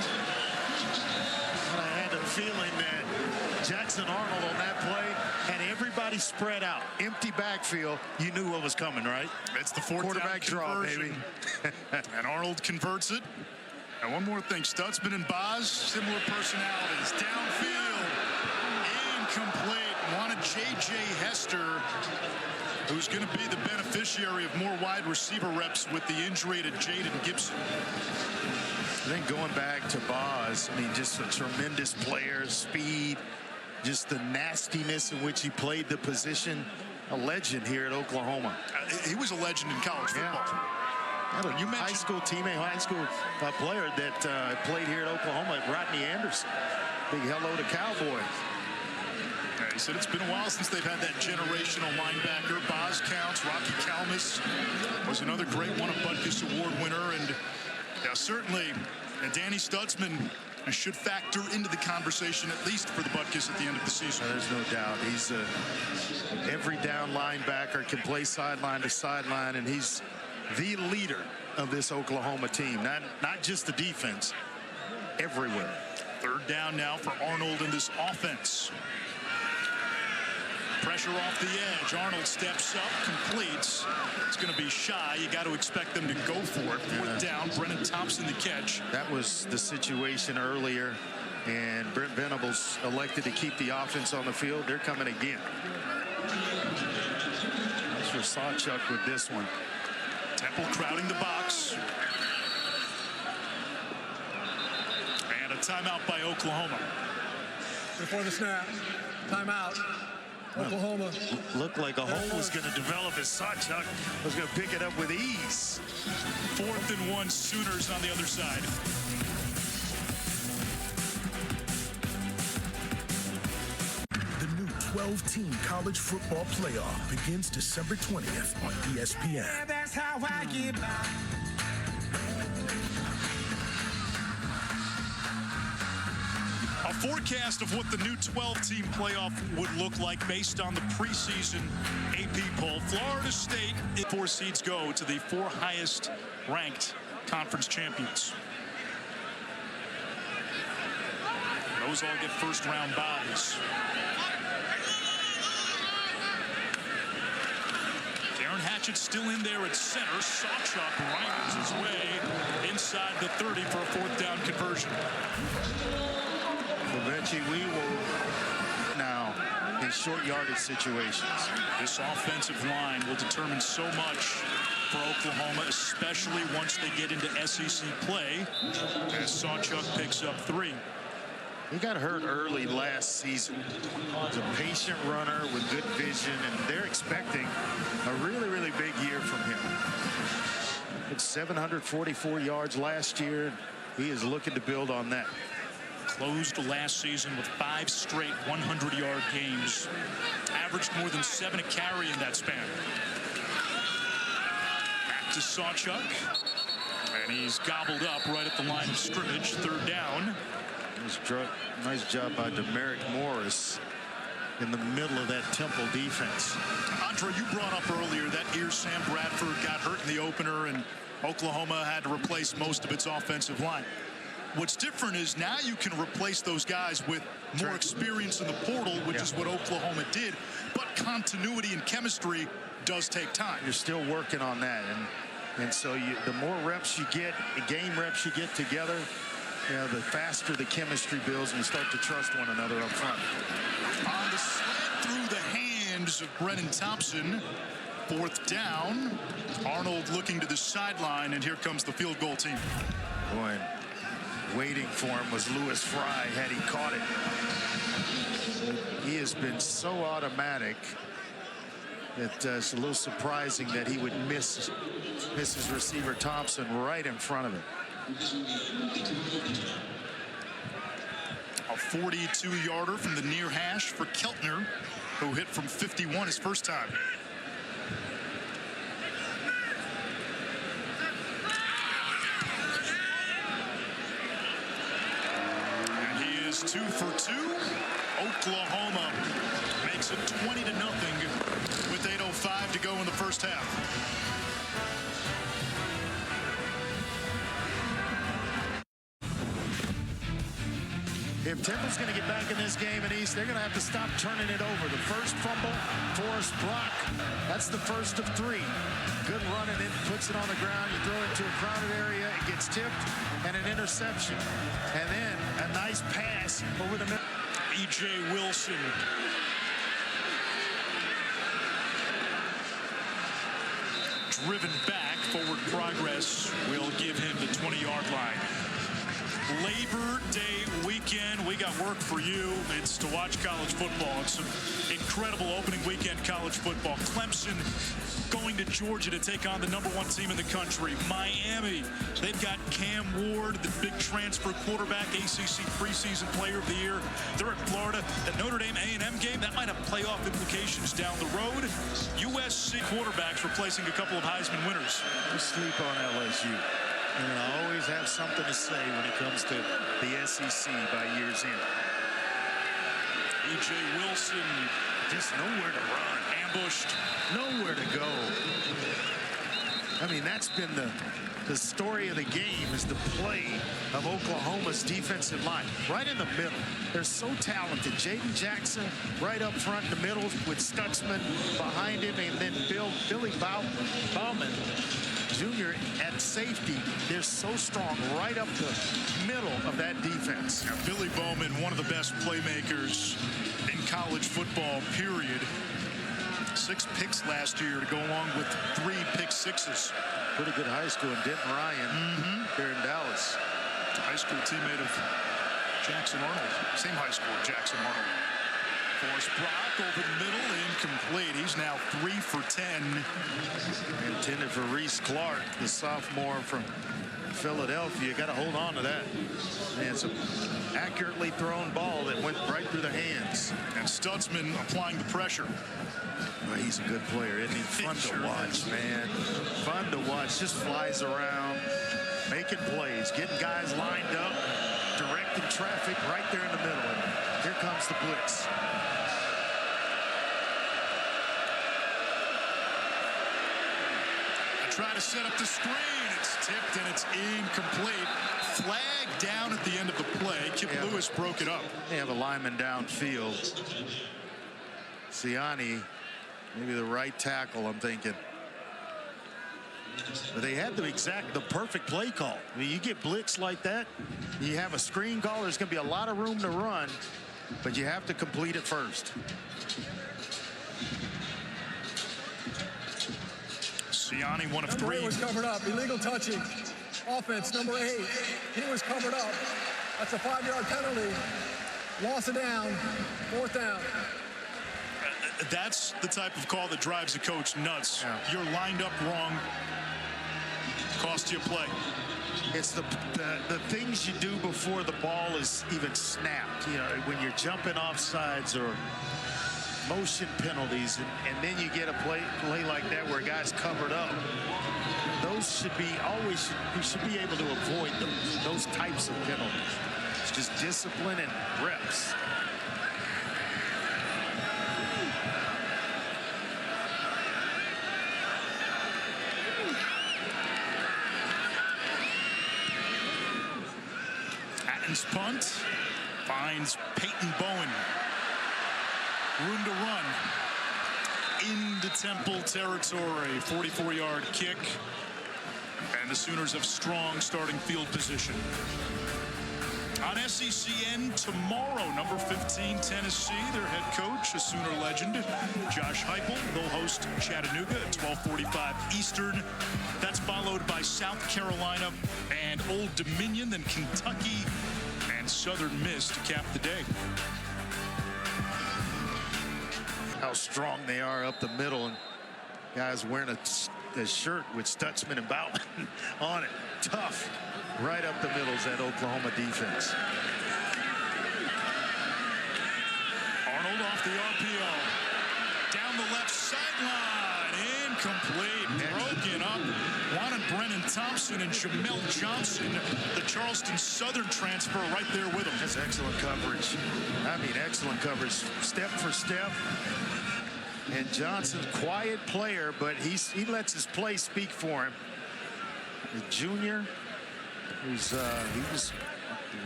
I had a feeling that Jackson Arnold on that play had everybody spread out. Empty backfield. You knew what was coming, right? It's the 4th quarterback draw, baby. And Arnold converts it. And one more thing, Stutzman and Boz, similar personalities. Downfield, incomplete. Wanted J.J. Hester, who's going to be the beneficiary of more wide receiver reps with the injury to Jaden Gibson. I think going back to Boz, just a tremendous player, speed, just the nastiness in which he played the position. a legend here at Oklahoma. He was a legend in college football. Yeah. You mentioned high school teammate, high school player that played here at Oklahoma, Rodney Anderson. Big hello to Cowboys. He said it's been a while since they've had that generational linebacker. Boz Counts, Rocky Kalmus was another great one, a Butkus Award winner. And certainly Danny Stutzman should factor into the conversation, at least for the Butkus at the end of the season. There's no doubt. He's every down linebacker, can play sideline to sideline, and he's the leader of this Oklahoma team. Not just the defense, everywhere. Third down now for Arnold in this offense. Pressure off the edge. Arnold steps up, completes. It's going to be shy. You got to expect them to go for it. Fourth down, Brennan Thompson the catch. That was the situation earlier, and Brent Venables elected to keep the offense on the field. They're coming again. That's for Sawchuk with this one. Temple crowding the box. And a timeout by Oklahoma. Before the snap, timeout. Oklahoma. Looked like a hole was going to develop as Sawchuk was going to pick it up with ease. 4th and 1, Sooners on the other side. The new 12-team college football playoff begins December 20th on ESPN. Yeah, that's how I get by. A forecast of what the new 12-team playoff would look like based on the preseason AP poll. Florida State, 4 seeds go to the 4 highest ranked conference champions. Those all get first round byes. Darren Hatchett still in there at center. Sawchuk rifles his way inside the 30 for a 4th down conversion. Eventually, we will now in short yardage situations. This offensive line will determine so much for Oklahoma, especially once they get into SEC play, as Sawchuk picks up 3. He got hurt early last season. He's a patient runner with good vision, and they're expecting a really, really big year from him. It's 744 yards last year. He is looking to build on that. Closed last season with 5 straight 100-yard games. Averaged more than 7 a carry in that span. Back to Sawchuk. And he's gobbled up right at the line of scrimmage. 3rd down. Nice job by Demerick Morris in the middle of that Temple defense. Andre, you brought up earlier that Sam Bradford got hurt in the opener, and Oklahoma had to replace most of its offensive line. What's different is now you can replace those guys with more experience in the portal, which is what Oklahoma did. But continuity and chemistry does take time. You're still working on that. And so the more reps you get, the game reps you get together, the faster the chemistry builds and you start to trust one another up front. On the sled through the hands of Brennan Thompson. 4th down. Arnold looking to the sideline, and here comes the field goal team. Boy, waiting for him was Lewis Fry had he caught it. He has been so automatic that it's a little surprising that he would miss his receiver Thompson right in front of him. A 42-yarder from the near hash for Keltner, who hit from 51 his first time. And he is 2 for 2. Oklahoma makes it 20-0 with 8:05 to go in the first half. If Temple's going to get back in this game in East, they're going to have to stop turning it over. The first fumble, Forrest Brock. That's the first of 3. Good run, and then puts it on the ground. You throw it to a crowded area, it gets tipped, and an interception. And then a nice pass over the middle. E.J. Wilson. Driven back, forward progress will give him the 20-yard line. Labor Day weekend. We got work for you. It's to watch college football. It's some incredible opening weekend college football. Clemson going to Georgia to take on the #1 team in the country, Miami. They've got Cam Ward, the big transfer quarterback, ACC preseason player of the year. They're at Florida. The Notre Dame A&M game, that might have playoff implications down the road. USC quarterbacks replacing a couple of Heisman winners. You sleep on LSU. And I always have something to say when it comes to the SEC by year's end. E.J. Wilson just nowhere to run. Ambushed. Nowhere to go. I mean, that's been the story of the game, is the play of Oklahoma's defensive line. Right in the middle. They're so talented. Jaden Jackson right up front in the middle with Stutzman behind him, and then Billy Bauman Jr. at safety. They're so strong right up the middle of that defense. Now, Billy Bowman, one of the best playmakers in college football, period. 6 picks last year to go along with 3 pick sixes. Pretty good high school in Denton Ryan here in Dallas. High school teammate of Jackson Arnold. Same high school, Jackson Arnold. Forrest Brock over the middle, incomplete. He's now 3 for 10. Intended for Reese Clark, the sophomore from Philadelphia. Got to hold on to that. And it's an accurately thrown ball that went right through the hands. And Stutzman applying the pressure. Well, he's a good player, isn't he? Fun to watch, man. Fun to watch. Just flies around, making plays, getting guys lined up, directing traffic right there in the middle. And here comes the blitz. Try to set up the screen. It's tipped and it's incomplete. Flag down at the end of the play. Kip Lewis broke it up. They have a lineman downfield. Siani, maybe the right tackle, I'm thinking. But they had the perfect play call. I mean, you get blitz like that, you have a screen call, there's going to be a lot of room to run, but you have to complete it first. Siani, one of 3. Number 8 was covered up. Illegal touching. Offense, number 8. He was covered up. That's a 5-yard penalty. Loss of down. 4th down. That's the type of call that drives a coach nuts. Yeah. You're lined up wrong. Cost you a play. It's the things you do before the ball is even snapped. You know, when you're jumping off sides or motion penalties, and then you get a play like that where a guy's covered up. Those should be you should be able to avoid those types of penalties. It's just discipline and reps. Atten's punt finds Peyton Bowen. Room to run into Temple territory. 44-yard kick. And the Sooners have strong starting field position. On SECN tomorrow, number 15, Tennessee, their head coach, a Sooner legend, Josh Heupel. They'll host Chattanooga at 12:45 Eastern. That's followed by South Carolina and Old Dominion, then Kentucky and Southern Miss to cap the day. How strong they are up the middle, and guys wearing a shirt with Stutzman and Bauman on it. Tough. Right up the middle is that Oklahoma defense. Arnold off the RPO. Down the left sideline. Incomplete. Broken up. Juan Brennan Thompson and Jamel Johnson, the Charleston Southern transfer, right there with him. That's excellent coverage. I mean, excellent coverage. Step for step. And Johnson's quiet player, but he lets his play speak for him. The junior, he was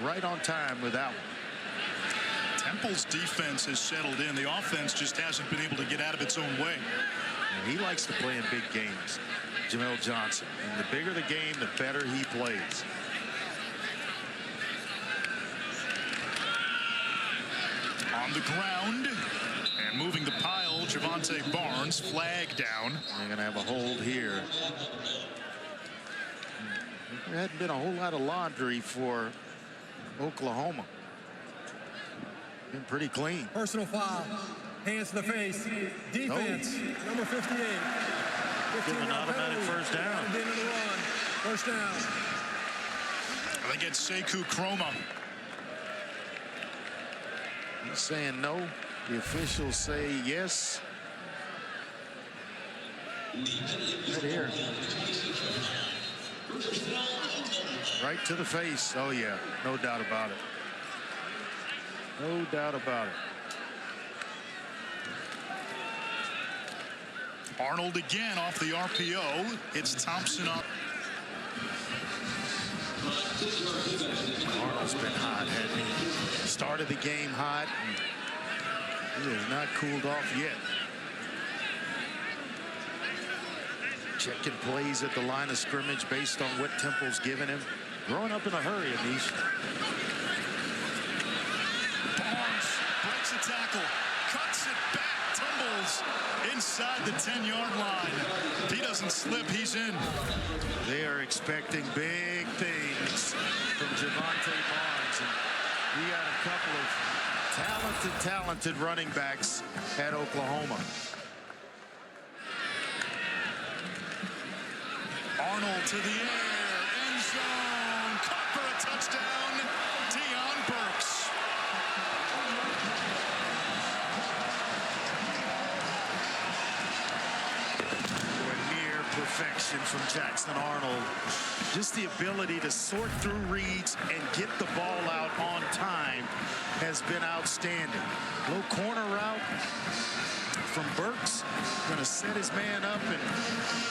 right on time with that one. Temple's defense has settled in. The offense just hasn't been able to get out of its own way. And he likes to play in big games, Jamel Johnson. And the bigger the game, the better he plays. On the ground and moving the pile, Javante Barnes, flag down. They're going to have a hold here. There hadn't been a whole lot of laundry for Oklahoma. Been pretty clean. Personal foul. Hands to the face. Defense. Number 58. Give an automatic first down. At the end of the run. First down. They get Sekou Chroma. He's saying no. The officials say yes. Right here. Right to the face. Oh, yeah. No doubt about it. No doubt about it. Arnold again off the RPO. It's Thompson up. Arnold's been hot, hasn't he? Started the game hot. He has not cooled off yet. Checking plays at the line of scrimmage based on what Temple's given him. Growing up in a hurry, Anish. Barnes breaks a tackle, cuts it back, tumbles inside the 10-yard line. If he doesn't slip, he's in. They are expecting big things from Javonte Barnes. And we got a couple of talented running backs at Oklahoma. Arnold to the air, end zone, caught for a touchdown, Deion Burks. Near perfection from Jackson Arnold. Just the ability to sort through reads and get the ball out on time has been outstanding. Low corner route from Burks, going to set his man up and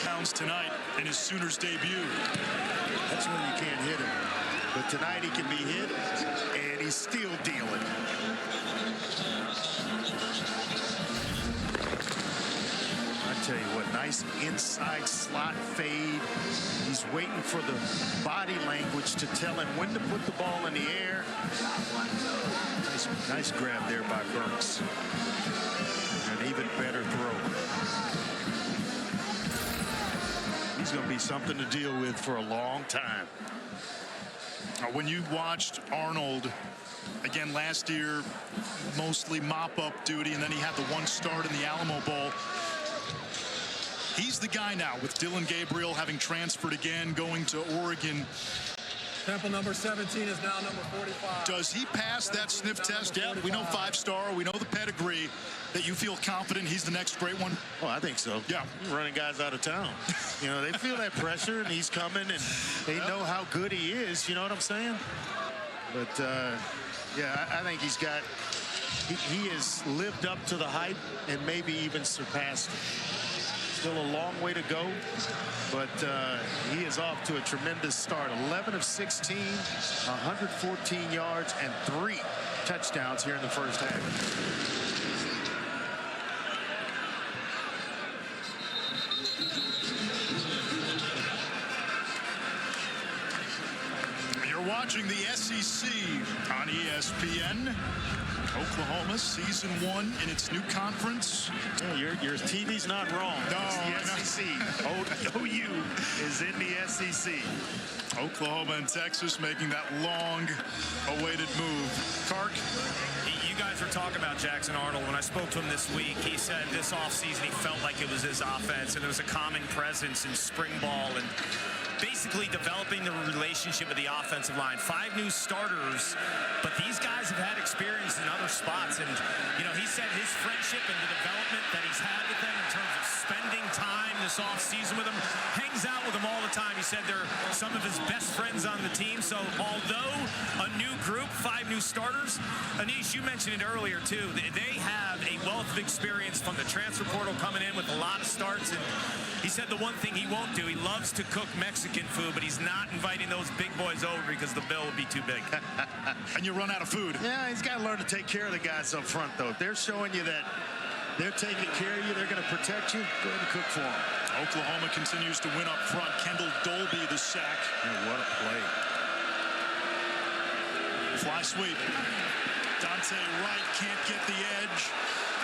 Pounds tonight in his Sooners debut. that's when you can't hit him. But tonight he can be hit and he's still dealing. I tell you what, nice inside slot fade. He's waiting for the body language to tell him when to put the ball in the air. Nice grab there by Burks. An even better throw. He's going to be something to deal with for a long time. When you watched Arnold, again last year, mostly mop-up duty, and then he had the one start in the Alamo Bowl. He's the guy now with Dylan Gabriel having transferred again, going to Oregon. Temple number 17 is now number 45. Does he pass that sniff test? Yeah, we know 5-star, we know the pedigree. That you feel confident he's the next great one? Oh, I think so. Yeah. He's running guys out of town. You know, they feel that pressure, and he's coming, and they know how good he is. You know what I'm saying? But, yeah, I think he's got – he has lived up to the hype and maybe even surpassed it. Still a long way to go, but he is off to a tremendous start. 11 of 16, 114 yards, and 3 touchdowns here in the first half. Watching the SEC on ESPN. Oklahoma season 1 in its new conference. Yeah, your TV's not wrong. No, it's the SEC. OU is in the SEC. Oklahoma and Texas making that long-awaited move. Kark? You guys were talking about Jackson Arnold. When I spoke to him this week, he said this offseason he felt like it was his offense, and there was a common presence in spring ball and basically developing the relationship with the offensive line. 5 new starters, but these guys have had experience in other spots. And, you know, he said his friendship and the development that he's had with them in terms of spending time this offseason with them, hangs out with them all the time. He said they're some of his best friends on the team. So although a new group, 5 new starters, Anish, you mentioned it earlier too, they have a wealth of experience from the transfer portal coming in with a lot of starts. And he said the one thing he won't do, he loves to cook Mexican food, but he's not inviting those big boys over because the bill would be too big. And you run out of food. Yeah, he's got to learn to take care of the guys up front, though. If they're showing you that they're taking care of you, they're going to protect you, go ahead and cook for them. Oklahoma continues to win up front. Kendall Dolby the sack. Yeah, what a play. Fly sweep. Dante Wright can't get the edge.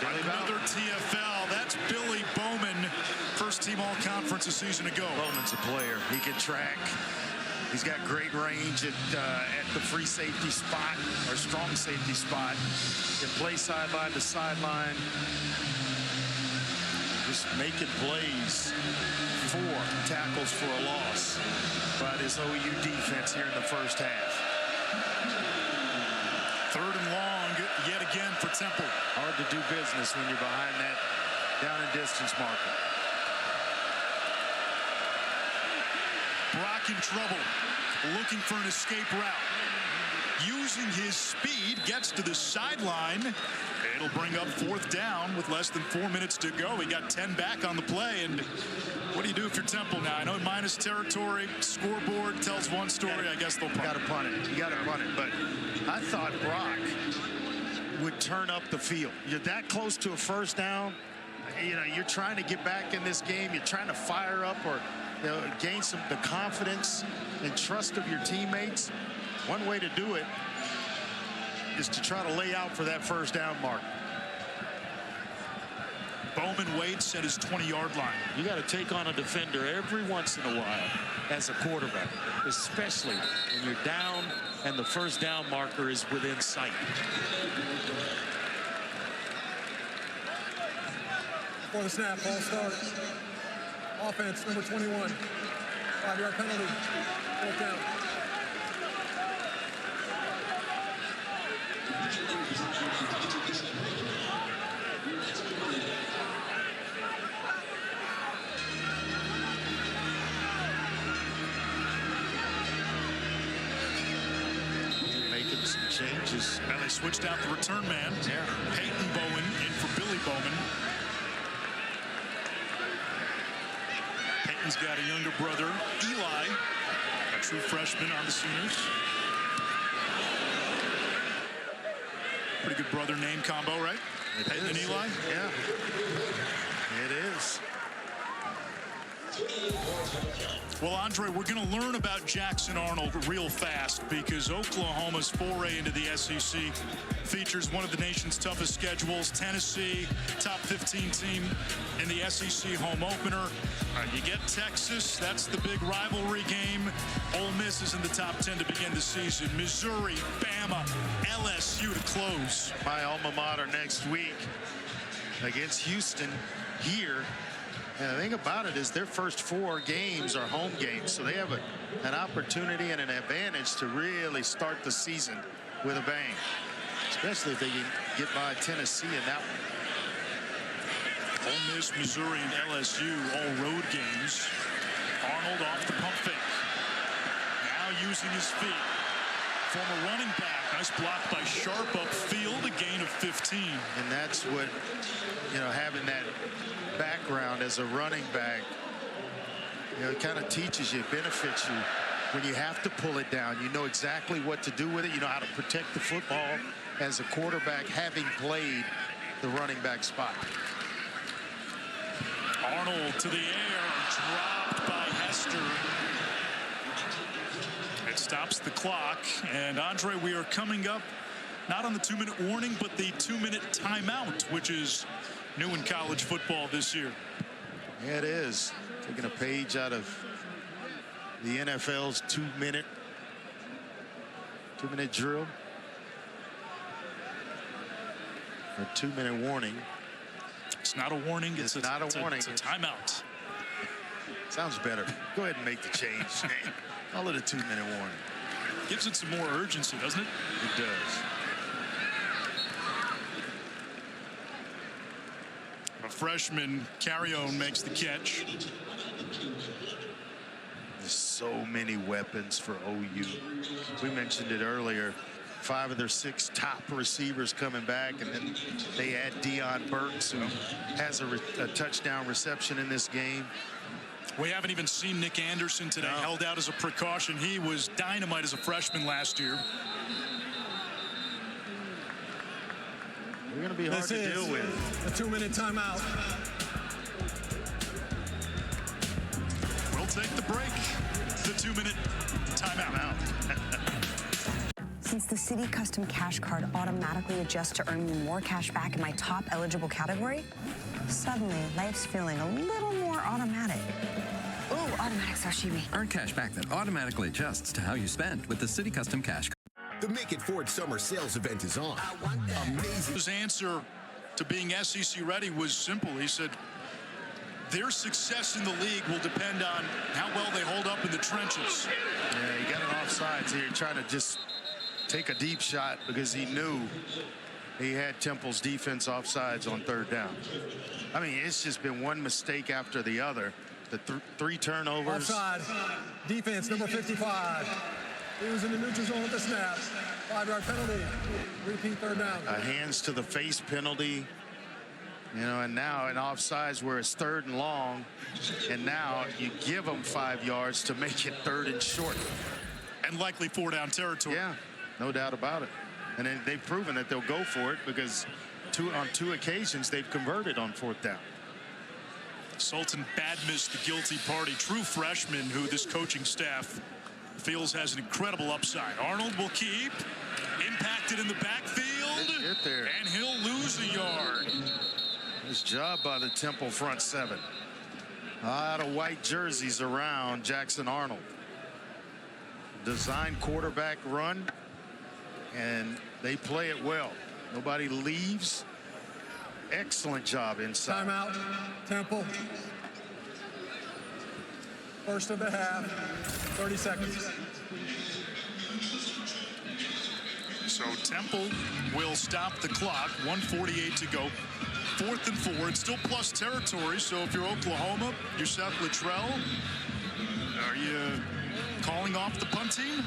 Another TFL. That's Billy Bowman. First team all-conference a season ago. Bowman's a player. He can track. He's got great range at the free safety spot or strong safety spot. Can play sideline to sideline. Just making plays. 4 tackles for a loss by this OU defense here in the first half. 3rd and long yet again for Temple. Hard to do business when you're behind that down and distance marker. Brock in trouble, looking for an escape route. Using his speed, gets to the sideline. It'll bring up 4th down with less than 4 minutes to go. He got 10 back on the play. And what do you do if you're Temple now? I know minus territory, scoreboard tells one story. I guess they'll punt. You got to punt it. You got to punt it. But I thought Brock would turn up the field. You're that close to a 1st down. You know, you're trying to get back in this game. You're trying to fire up or gain the confidence and trust of your teammates. One way to do it is to try to lay out for that 1st down mark. Bowman waits at his 20-yard line. You got to take on a defender every once in a while as a quarterback, especially when you're down and the 1st down marker is within sight. For the snap, ball start. Offense, number 21. 5-yard penalty. 4th down. Making some changes. Now they switched out the return man. Yeah. Peyton Bowen in for Billy Bowman. Peyton's got a younger brother, Eli, a true freshman on the Sooners. Pretty good brother name combo, right? Peyton and Eli? Yeah. It is. Well, Andre, we're going to learn about Jackson Arnold real fast because Oklahoma's foray into the SEC features one of the nation's toughest schedules. Tennessee, top 15 team in the SEC home opener. You get Texas, that's the big rivalry game. Ole Miss is in the top 10 to begin the season. Missouri, Bama, LSU to close. My alma mater next week against Houston here. And the thing about it is their first 4 games are home games, so they have an opportunity and an advantage to really start the season with a bang, especially if they can get by Tennessee in that one. Ole Miss, Missouri, and LSU, all road games. Arnold off the pump fake. Now using his feet. Former running back. Nice block by Sharp upfield, a gain of 15. And that's what, having that background as a running back, it kind of teaches you, benefits you. When you have to pull it down, you know exactly what to do with it. You know how to protect the football as a quarterback, having played the running back spot. Arnold to the air, dropped by Hester. It stops the clock. And Andre, we are coming up not on the 2-minute warning, but the 2-minute timeout, which is new in college football this year. Yeah, it is. Taking a page out of the NFL's 2-minute drill. A 2-minute warning. It's not a warning. It's not a warning. It's a timeout. Sounds better. Go ahead and make the change. Call it a 2-minute warning. Gives it some more urgency, doesn't it? It does. A freshman, Carrion, makes the catch. There's so many weapons for OU. We mentioned it earlier. 5 of their 6 top receivers coming back, and then they add Deion Burks, who has a touchdown reception in this game. We haven't even seen Nick Anderson today. No. Held out as a precaution. He was dynamite as a freshman last year. They're going to be hard to deal with. A 2-minute timeout. We'll take the break. The 2-minute timeout. Since the Citi Custom Cash Card automatically adjusts to earn me more cash back in my top eligible category, suddenly life's feeling a little more automatic. Ooh, automatic sashimi. Earn cash back that automatically adjusts to how you spend with the City Custom Cash. The Make It Ford Summer Sales event is on. Amazing. His answer to being SEC ready was simple. He said, their success in the league will depend on how well they hold up in the trenches. Yeah, he got an offsides here, trying to just take a deep shot because he knew he had Temple's defense offsides on third down. I mean, it's just been one mistake after the other. The three turnovers. Offside. Defense, number 55. He was in the neutral zone at the snap. 5-yard penalty. Repeat third down. A hands to the face penalty. You know, and now an offsides where it's 3rd and long. And now you give them 5 yards to make it 3rd and short. And likely 4-down territory. Yeah, no doubt about it. And they've proven that they'll go for it because on two occasions they've converted on 4th down. Sultan Badmus, the guilty party, true freshman who this coaching staff feels has an incredible upside. Arnold will keep, impacted in the backfield, Get there. and he'll lose a yard. Nice job by the Temple front 7. A lot of white jerseys around Jackson Arnold. Design quarterback run, and they play it well. Nobody leaves. Excellent job inside. Timeout. Temple. First of the half. 30 seconds. So Temple will stop the clock. 1:48 to go. 4th and 4. It's still plus territory. So if you're Oklahoma, you're Seth Littrell. Are you calling off the punt team?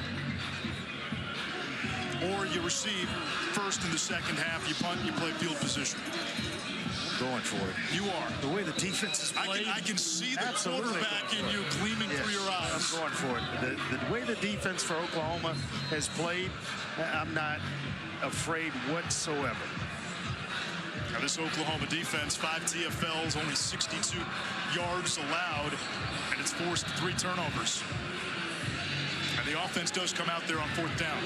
Or you receive first in the second half, you punt, you play field position. Going for it. You are. The way the defense is played. I can see the Absolutely. quarterback in you gleaming through your eyes. I'm going for it. The way the defense for Oklahoma has played, I'm not afraid whatsoever. Now this Oklahoma defense, 5 TFLs, only 62 yards allowed, and it's forced 3 turnovers. And the offense does come out there on 4th down.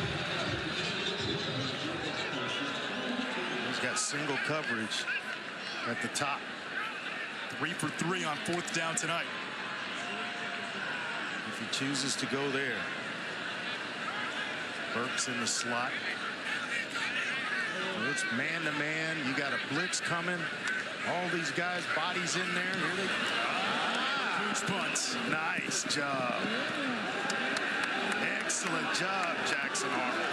He's got single coverage at the top. 3 for 3 on 4th down tonight. If he chooses to go there. Burks in the slot. So it's man-to-man. You got a blitz coming. All these guys' bodies in there. Here they Huge punt. Nice job. Excellent job, Jackson Arnold.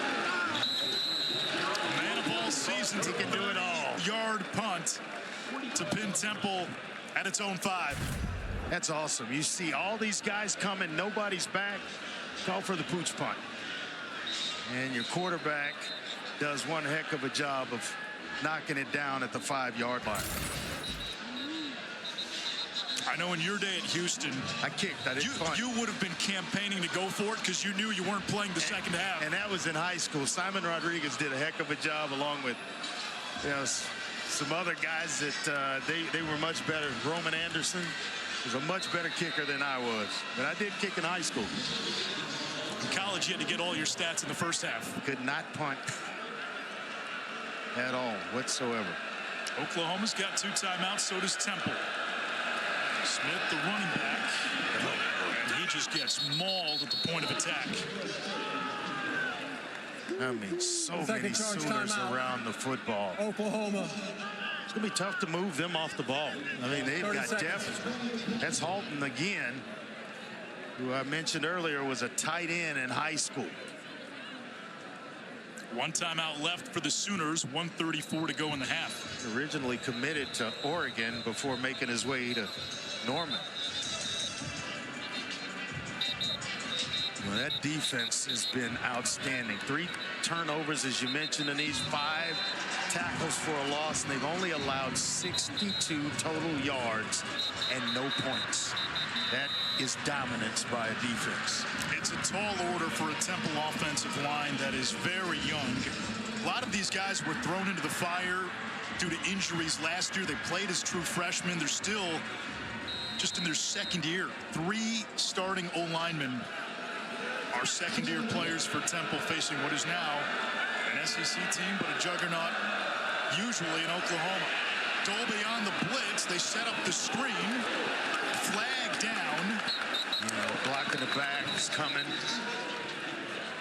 Man of all seasons, He can do it all. Yard punt to pin Temple at its own 5. That's awesome. You see all these guys coming, nobody's back. Call for the pooch punt. And your quarterback does one heck of a job of knocking it down at the 5-yard line. I know in your day at Houston, I kicked. I didn't punt. you would have been campaigning to go for it because you knew you weren't playing the second half. And that was in high school. Simon Rodriguez did a heck of a job along with, you know, some other guys that they were much better. Roman Anderson was a much better kicker than I was. But I did kick in high school. In college, you had to get all your stats in the first half. Could not punt at all whatsoever. Oklahoma's got 2 timeouts, so does Temple. Smith, the running back, and he just gets mauled at the point of attack. I mean, so many Second charge Sooners timeout. around the football. Oklahoma. It's going to be tough to move them off the ball. I mean, they've 30 got seconds. depth. That's Halton again, who I mentioned earlier was a tight end in high school. 1 timeout left for the Sooners, 1:34 to go in the half. Originally committed to Oregon before making his way to Norman. Well, that defense has been outstanding. 3 turnovers, as you mentioned, in these 5 tackles for a loss, and they've only allowed 62 total yards and no points. That is dominance by a defense. It's a tall order for a Temple offensive line that is very young. A lot of these guys were thrown into the fire due to injuries last year. They played as true freshmen. They're still just in their second year. 3 starting O-linemen are second-year players for Temple, facing what is now an SEC team, but a juggernaut usually in Oklahoma. Dolby on the blitz. They set up the screen. Flag down. You know, Blocking the back is coming.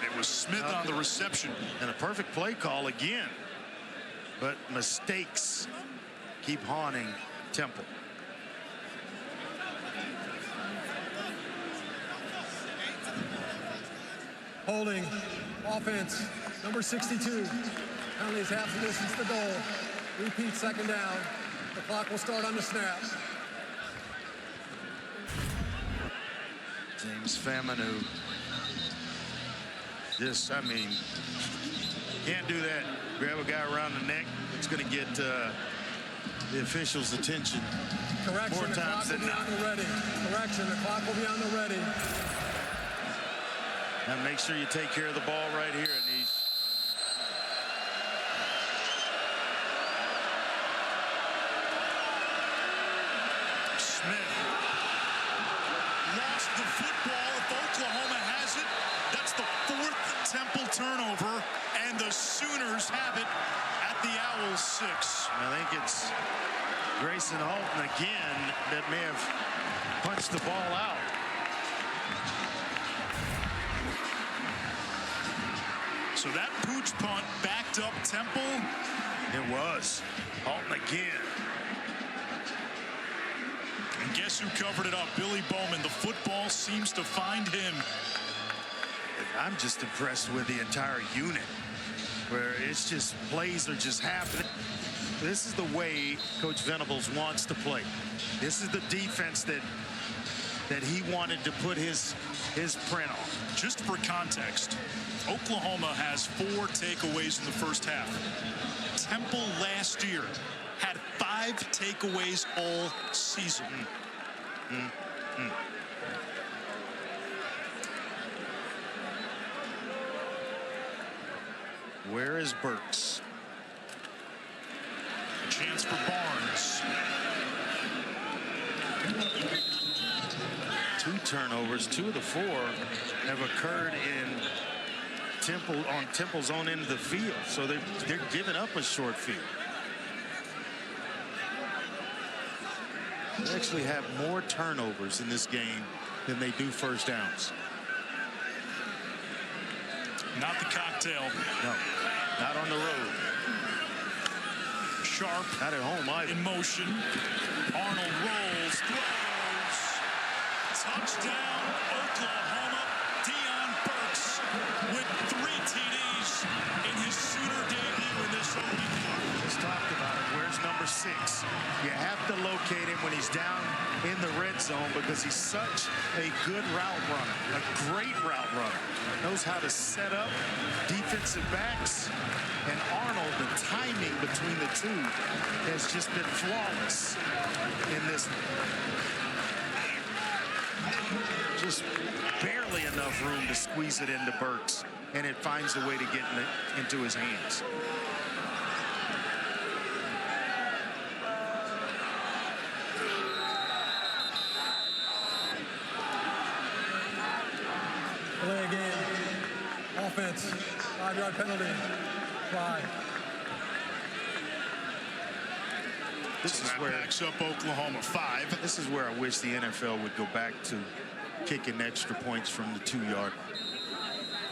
It was Smith on the reception. And a perfect play call again. But mistakes keep haunting Temple. Holding. Offense. Number 62. Penalties half the distance to goal. Repeat, second down. The clock will start on the snap. James Faminu. Just, I mean, can't do that. Grab a guy around the neck. It's going to get the officials' attention. Correction, more the times clock will than be not. on the ready. Correction, the clock will be on the ready. And make sure you take care of the ball right here, Anish. Smith lost the football. If Oklahoma has it, that's the 4th Temple turnover, and the Sooners have it at the Owls 6. I think it's Grayson Halton again that may have punched the ball out. So that pooch punt backed up Temple. It was. Halton again. And guess who covered it up? Billy Bowman. The football seems to find him. I'm just impressed with the entire unit, where it's just plays are just happening. This is the way Coach Venables wants to play. This is the defense that he wanted to put his print on. Just for context, Oklahoma has 4 takeaways in the first half. Temple last year had 5 takeaways all season. Where is Burks? Chance for Barnes. 2 turnovers. 2 of the 4 have occurred in Temple on Temple's own end of the field. So they're giving up a short field. They actually have more turnovers in this game than they do first downs. Not the cocktail. No, not on the road. Sharp. Not at home either. In motion. Arnold rolls, throws. Touchdown, Oklahoma. Deion Burks with 3 TDs in his Sooner debut in this opening game. Let's talk about it. Where's number 6? You have to locate him when he's down in the red zone because he's such a good route runner, a great route runner. Knows how to set up defensive backs. And Arnold, the timing between the two has just been flawless in this. Just barely enough room to squeeze it into Burks, and it finds a way to get into his hands. Play again. Offense. 5-yard penalty. Try. This is that where backs up Oklahoma 5. This is where I wish the NFL would go back to kicking extra points from the 2-yard.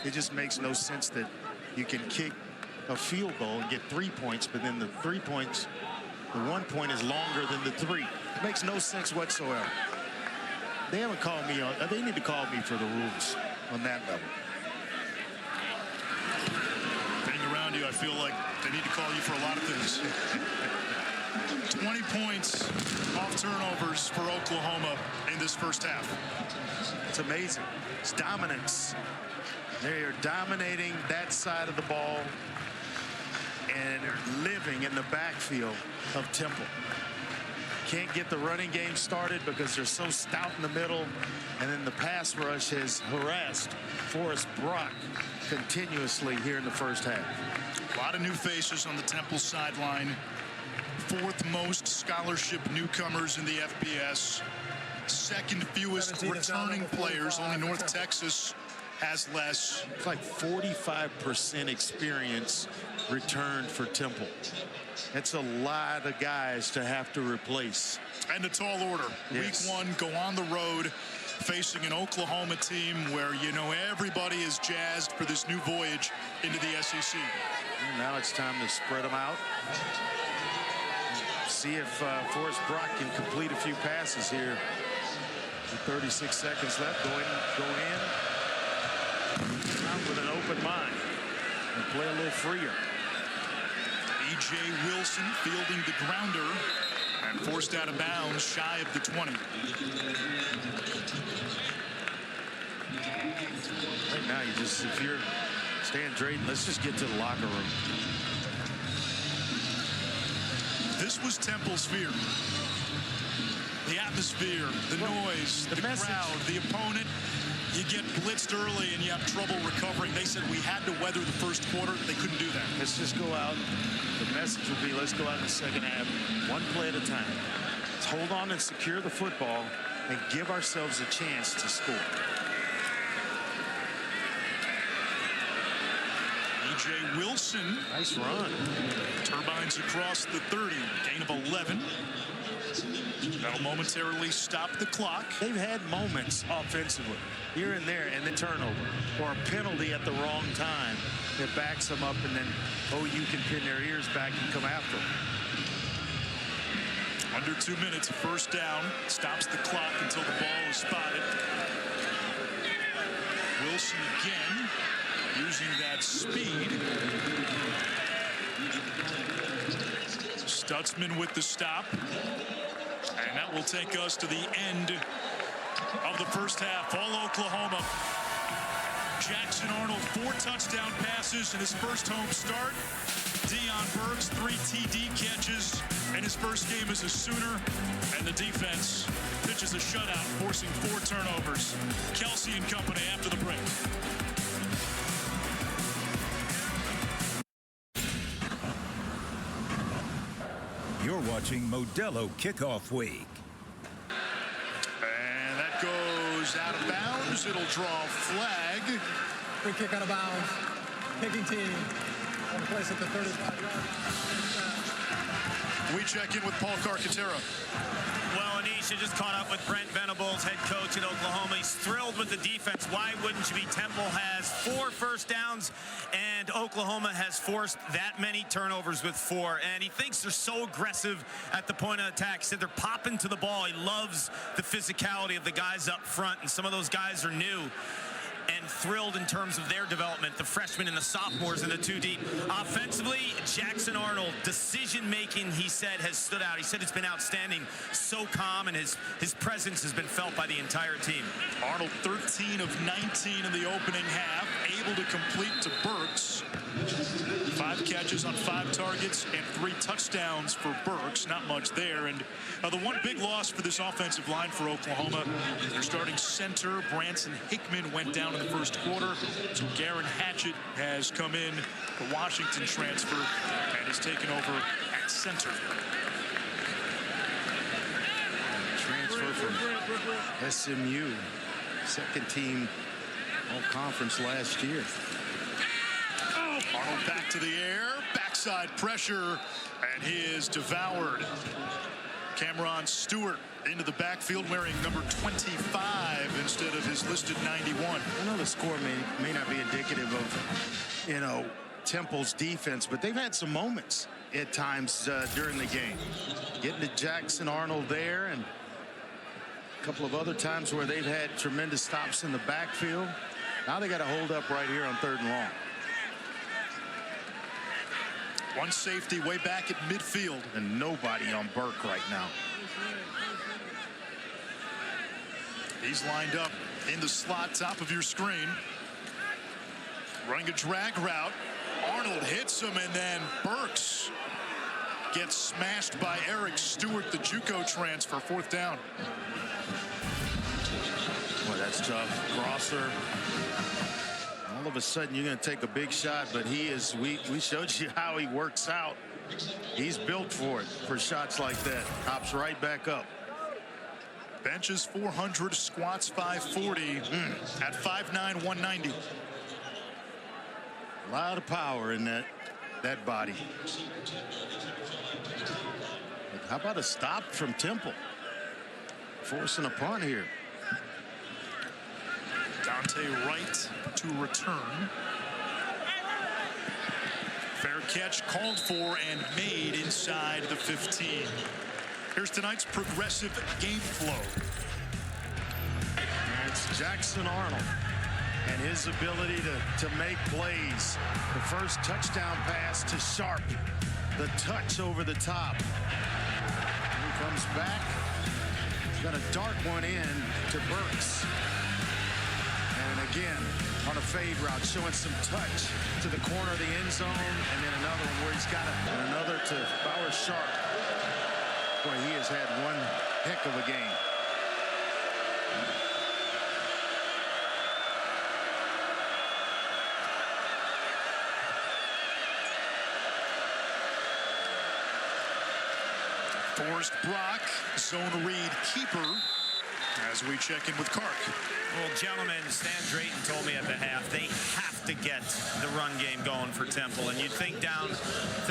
It just makes no sense that you can kick a field goal and get 3 points, but then the 3 points, the 1 point is longer than the 3. It makes no sense whatsoever. They haven't called me on. They need to call me for the rules on that level. Being around you, I feel like they need to call you for a lot of things. 20 points off turnovers for Oklahoma in this first half. It's amazing. It's dominance. They are dominating that side of the ball and living in the backfield of Temple. Can't get the running game started because they're so stout in the middle, and then the pass rush has harassed Forrest Brock continuously here in the first half. A lot of new faces on the Temple sideline. 4th most scholarship newcomers in the FBS. 2nd fewest returning players. Only North Texas has less. It's like 45% experience returned for Temple. That's a lot of guys to have to replace. And a tall order. Yes. Week 1, go on the road, facing an Oklahoma team where, you know, everybody is jazzed for this new voyage into the SEC. And now it's time to spread them out. See if Forrest Brock can complete a few passes here. 36 seconds left. Go in. Out with an open mind and play a little freer. E.J. Wilson fielding the grounder and forced out of bounds shy of the 20. Right now, if you're Stan Drayton, let's just get to the locker room. This was Temple's fear. The atmosphere, the noise, the crowd, the opponent. You get blitzed early and you have trouble recovering. They said we had to weather the first quarter. They couldn't do that. Let's just go out. The message will be, let's go out in the second half, one play at a time. Let's hold on and secure the football and give ourselves a chance to score. E.J. Wilson. Nice run. Turbines across the 30. Gain of 11. That'll momentarily stop the clock. They've had moments offensively here and there, and then turnover or a penalty at the wrong time that backs them up, and then OU can pin their ears back and come after them. Under 2 minutes, first down, stops the clock until the ball is spotted. Wilson again using that speed. Stutzman with the stop. And that will take us to the end of the first half. All Oklahoma. Jackson Arnold, 4 touchdown passes in his first home start. Deion Burks, 3 TD catches in his first game as a Sooner. And the defense pitches a shutout, forcing 4 turnovers. Kelsey and company after the break. You're watching Modelo Kickoff Week. And that goes out of bounds. It'll draw a flag. Free kick out of bounds. Kicking team. On place at the 35-yard line. We check in with Paul Carcaterra. Well, Anisha just caught up with Brent Venables, head coach at Oklahoma. He's thrilled with the defense. Why wouldn't you be? Temple has 4 first downs, and Oklahoma has forced that many turnovers with 4. And he thinks they're so aggressive at the point of attack. He said they're popping to the ball. He loves the physicality of the guys up front, and some of those guys are new. And thrilled in terms of their development, the freshmen and the sophomores in the 2 deep. Offensively, Jackson Arnold, decision-making, he said, has stood out. He said it's been outstanding, so calm, and his presence has been felt by the entire team. Arnold, 13 of 19 in the opening half, able to complete to Burks. 5 catches on 5 targets and 3 touchdowns for Burks. Not much there. And the one big loss for this offensive line for Oklahoma, their starting center, Branson Hickman, went down in the first quarter. So Garen Hatchett has come in, the Washington transfer, and has taken over at center. Transfer from SMU, second team all-conference last year. Arnold back to the air, backside pressure, and he is devoured. Cameron Stewart into the backfield wearing number 25 instead of his listed 91. I know the score may not be indicative of, you know, Temple's defense, but they've had some moments at times during the game. Getting to Jackson Arnold there, and a couple of other times where they've had tremendous stops in the backfield. Now they got to hold up right here on 3rd and long. One safety way back at midfield. And nobody on Burke right now. He's lined up in the slot, top of your screen. Running a drag route. Arnold hits him, and then Burks gets smashed by Eric Stewart, the JUCO transfer, 4th down. Boy, that's tough. Crosser. All of a sudden, you're going to take a big shot, but he is, we showed you how he works out. He's built for it, for shots like that. Hops right back up. Benches 400, squats 540 at 5'9", 190. A lot of power in that body. How about a stop from Temple? Forcing a punt here. Dante Wright to return. Fair catch called for and made inside the 15. Here's tonight's progressive game flow. It's Jackson Arnold and his ability to make plays. The first touchdown pass to Sharp. The touch over the top. He comes back. He's going to dart one in to Burks. And again, on a fade route, showing some touch to the corner of the end zone. And then another one where he's got it. And another to Bauer Sharp. Boy, he has had one heck of a game. Forrest Brock, zone read keeper, as we check in with Kark. Well, gentlemen, Stan Drayton told me at the half they have to get the run game going for Temple. And you'd think down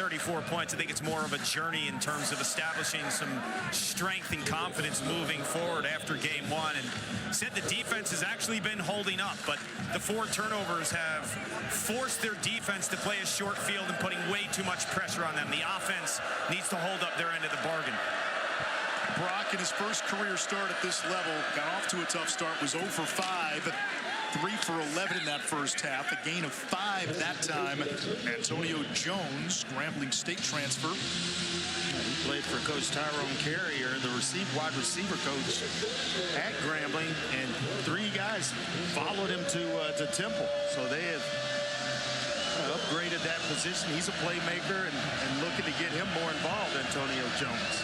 34 points, I think it's more of a journey in terms of establishing some strength and confidence moving forward after game one. And said the defense has actually been holding up, but the 4 turnovers have forced their defense to play a short field and putting way too much pressure on them. The offense needs to hold up their end of the bargain. Brock, in his first career start at this level, got off to a tough start, was 0 for 5, 3 for 11 in that first half, a gain of 5 that time. Antonio Jones, Grambling State transfer. He played for Coach Tyrone Carrier, the wide receiver coach at Grambling, and 3 guys followed him to Temple. So they have upgraded that position. He's a playmaker and looking to get him more involved, Antonio Jones.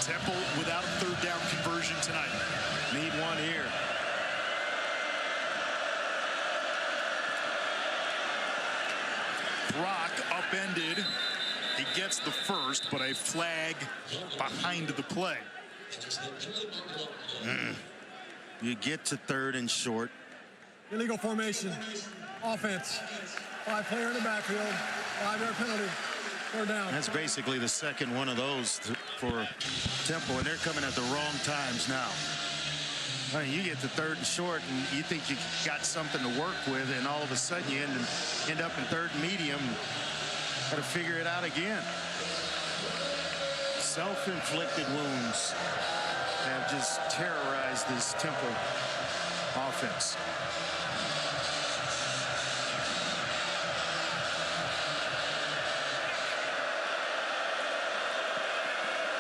Temple without a third down conversion tonight. Need one here. Brock upended. He gets the first, but a flag behind the play. You get to 3rd and short. Illegal formation. Offense. 5-player in the backfield. 5-yard penalty. 3rd down. That's basically the second one of those for Temple, and they're coming at the wrong times now. I mean, you get to 3rd and short, and you think you got something to work with, and all of a sudden you end up in 3rd and medium. Got to figure it out again. Self-inflicted wounds have just terrorized this Temple offense.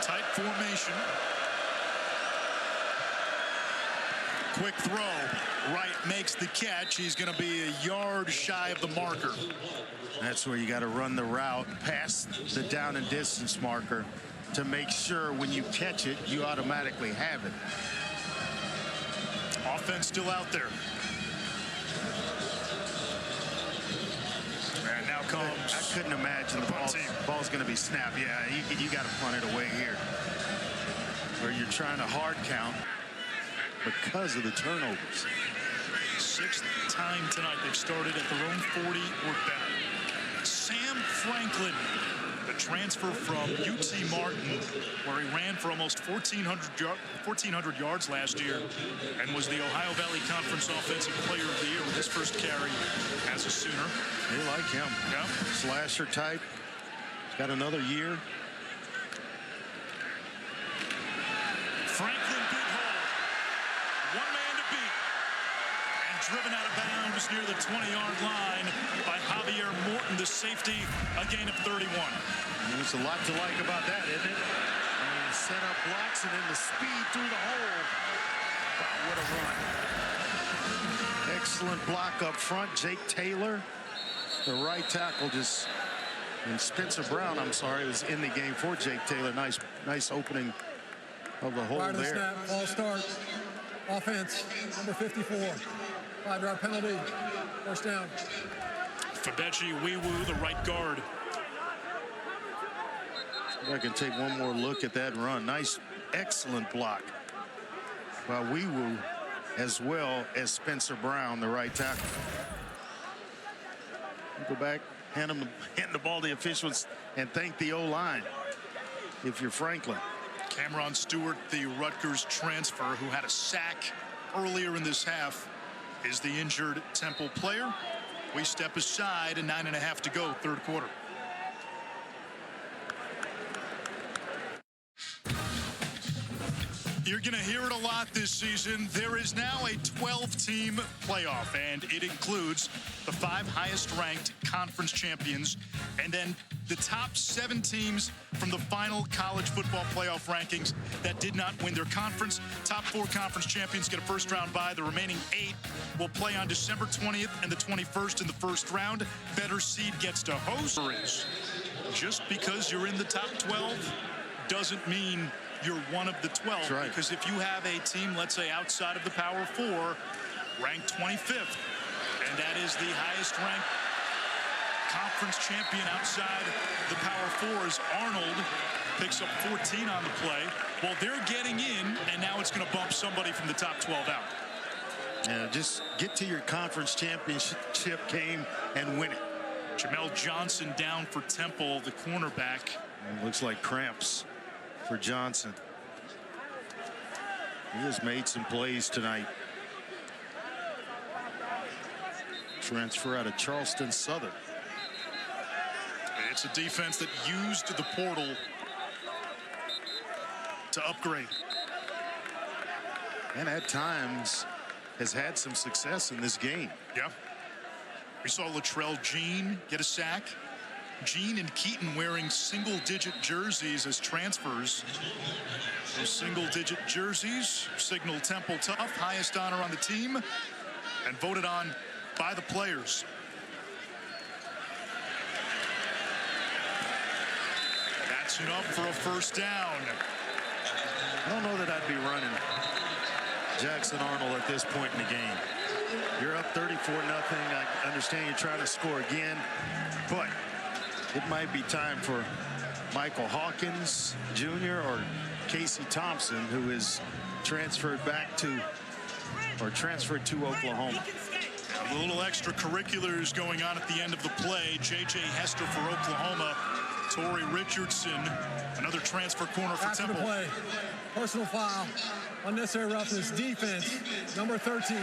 Tight formation. Quick throw. Wright makes the catch. He's going to be a yard shy of the marker. That's where you got to run the route past the down and distance marker to make sure when you catch it, you automatically have it. Offense still out there. And now comes. I couldn't imagine the ball's going to be snapped. Yeah, you got to punt it away here. Where you're trying to hard count because of the turnovers. 6th time tonight they've started at their own 40 or better. Sam Franklin, the transfer from UT Martin, where he ran for almost 1,400 yards last year and was the Ohio Valley Conference Offensive Player of the Year with his first carry as a Sooner. They like him. Yeah. Slasher type. He's got another year. Franklin, big hole. One man to beat. And driven out of bounds near the 20-yard line by Javier Morton, the safety, a gain of 31. There's a lot to like about that, isn't it? And set up blocks and then the speed through the hole. Wow, what a run. Excellent block up front. Jake Taylor, the right tackle, and Spencer Brown, I'm sorry, was in the game for Jake Taylor. Nice opening of the hole Prior to the there. snap, ball start. Offense, number 54. 5-yard penalty. 1st down. Fabechi Wiwu, the right guard. If I can take one more look at that run. Nice, excellent block by Wiwu, as well as Spencer Brown, the right tackle. Go back, hand the ball to the officials, and thank the O-line if you're Franklin. Cameron Stewart, the Rutgers transfer, who had a sack earlier in this half, is the injured Temple player. We step aside, and 9.5 to go, third quarter. You're going to hear it a lot this season. There is now a 12-team playoff, and it includes the 5 highest-ranked conference champions, and then the top 7 teams from the final college football playoff rankings that did not win their conference. Top 4 conference champions get a first-round bye. The remaining 8 will play on December 20th and the 21st in the first round. Better seed gets to host. Just because you're in the top 12 doesn't mean you're one of the 12. Right. Because if you have a team, let's say outside of the Power 4, ranked 25th, and that is the highest ranked conference champion outside the Power 4 is Arnold, picks up 14 on the play. Well, they're getting in, and now it's going to bump somebody from the top 12 out. Yeah, just get to your conference championship game and win it. Jamel Johnson down for Temple, the cornerback. It looks like cramps for Johnson. He has made some plays tonight. Transfer out of Charleston Southern. It's a defense that used the portal to upgrade. And at times has had some success in this game. Yeah. We saw Latrell Jean get a sack. Jean and Keaton wearing single-digit jerseys as transfers. Those single-digit jerseys signal Temple tough, highest honor on the team, and voted on by the players. That's enough for a first down. I don't know that I'd be running Jackson Arnold at this point in the game. You're up 34-0. I understand you're trying to score again, but it might be time for Michael Hawkins Jr. or Casey Thompson, who is transferred to Oklahoma. A little extracurriculars going on at the end of the play. J.J. Hester for Oklahoma. Torrey Richardson, another transfer corner for After Temple. the play, personal foul, unnecessary roughness, defense, number 13.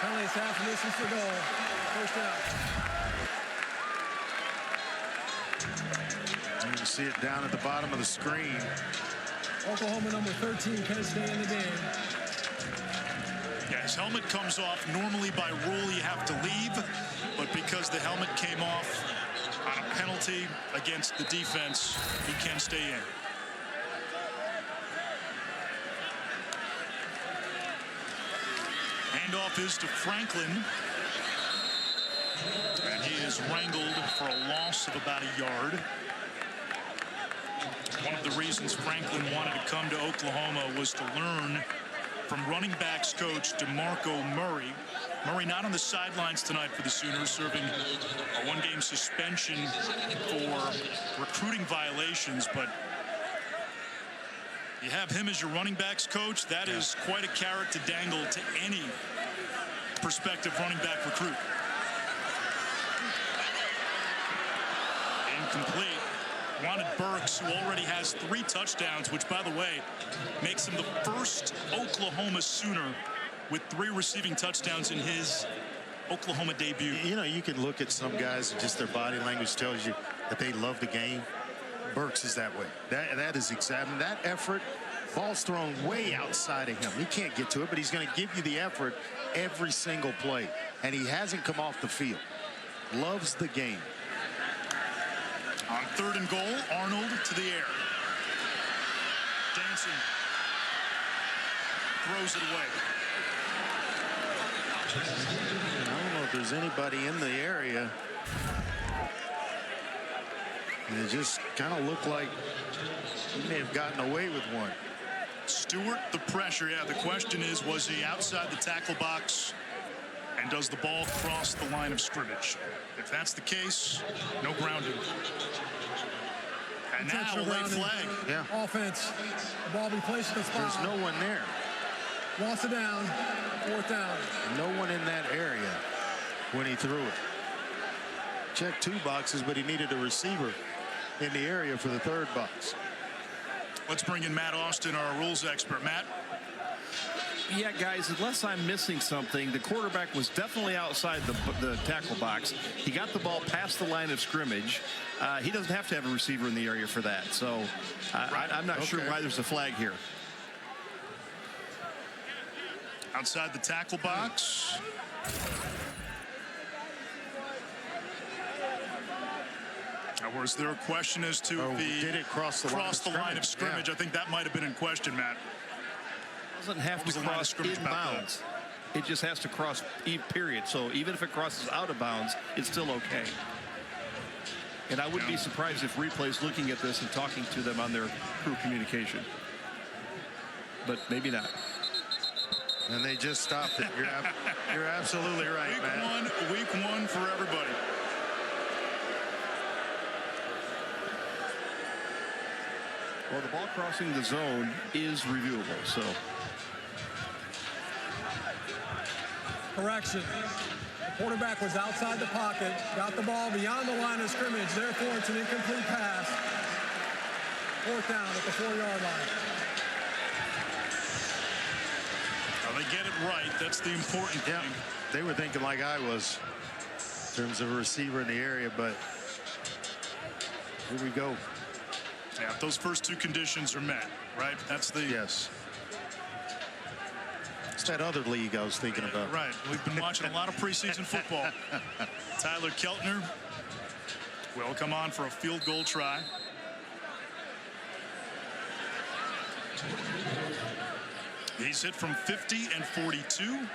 Penalties half a distance to goal. First down. You can see it down at the bottom of the screen. Oklahoma number 13 can stay in the game. Yeah, his helmet comes off. Normally by rule you have to leave, but because the helmet came off on a penalty against the defense, he can stay in. Handoff is to Franklin, and he is wrangled for a loss of about a yard. One of the reasons Franklin wanted to come to Oklahoma was to learn from running backs coach DeMarco Murray. Murray not on the sidelines tonight for the Sooners, serving a one-game suspension for recruiting violations, but you have him as your running backs coach. That is quite a carrot to dangle to any prospective running back recruit. Incomplete. Wanted Burks, who already has 3 touchdowns, which, by the way, makes him the first Oklahoma Sooner with 3 receiving touchdowns in his Oklahoma debut. You know, you can look at some guys and just their body language tells you that they love the game. Burks is that way. That is exactly that effort. Ball's thrown way outside of him. He can't get to it, but he's going to give you the effort every single play. And he hasn't come off the field. Loves the game. On 3rd and goal, Arnold to the air. Dancing throws it away. I don't know if there's anybody in the area. And it just kind of looked like he may have gotten away with one. Stewart, the pressure. Yeah, the question is, was he outside the tackle box? And does the ball cross the line of scrimmage? If that's the case, no grounding. And now a late flag. Yeah. Offense. The ball be placed in the spot. There's no one there. Lost it down. 4th down. No one in that area when he threw it. Checked 2 boxes, but he needed a receiver in the area for the 3rd box. Let's bring in Matt Austin, our rules expert. Matt? Yeah, guys, unless I'm missing something, the quarterback was definitely outside the tackle box. He got the ball past the line of scrimmage. He doesn't have to have a receiver in the area for that. So I'm not sure why there's a flag here. Outside the tackle box. Now, was there a question as to did it cross the line of scrimmage? Yeah. I think that might have been in question, Matt. Doesn't have to cross in bounds. It just has to cross period. So even if it crosses out of bounds, it's still okay. And I wouldn't be surprised if replay's looking at this and talking to them on their crew communication. But maybe not. And they just stopped it. You're absolutely right, Matt. Week one for everybody. Well, the ball crossing the zone is reviewable, so. Correction. The quarterback was outside the pocket, got the ball beyond the line of scrimmage. Therefore, it's an incomplete pass. 4th down at the 4-yard line. Now they get it right. That's the important thing. They were thinking like I was in terms of a receiver in the area, but here we go. Yeah, if those first two conditions are met, right? That's the... Yes. It's that other league I was thinking about. Right. We've been watching a lot of preseason football. Tyler Keltner will come on for a field goal try. He's hit from 50 and 42.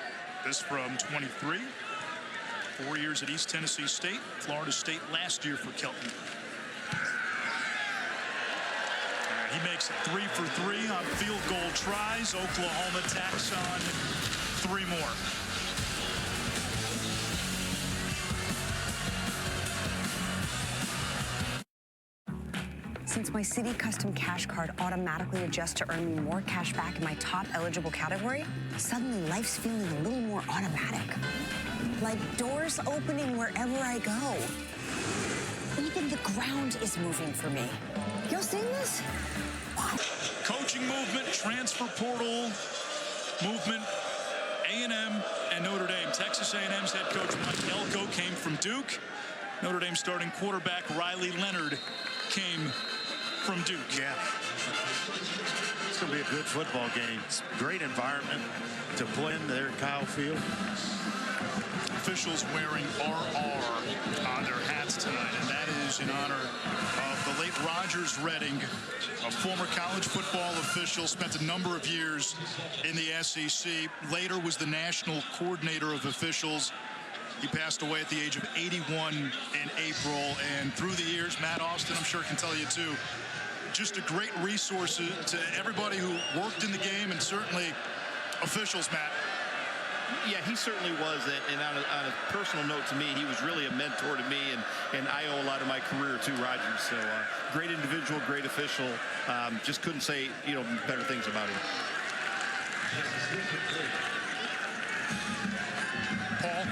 This from 23. 4 years at East Tennessee State. Florida State last year for Keltner. He makes it 3 for 3 on field goal tries. Oklahoma tacks on 3 more. Since my City Custom Cash Card automatically adjusts to earn me more cash back in my top eligible category, suddenly life's feeling a little more automatic. Like doors opening wherever I go. Even the ground is moving for me. Y'all seen this? Coaching movement, transfer portal movement, A&M and Notre Dame. Texas A&M's head coach Mike Elko came from Duke. Notre Dame starting quarterback Riley Leonard came from Duke. Yeah. It's going to be a good football game. It's a great environment to play in there at Kyle Field. Officials wearing RR on their hats tonight, and that is in honor of the late Rogers Redding, a former college football official, spent a number of years in the SEC, later was the national coordinator of officials. He passed away at the age of 81 in April, and through the years, Matt Austin, I'm sure, can tell you too, just a great resource to everybody who worked in the game, and certainly officials, Matt. Yeah, he certainly was. And on a personal note to me, he was really a mentor to me, and I owe a lot of my career to Rogers. So great individual, great official. Just couldn't say, better things about him. Paul?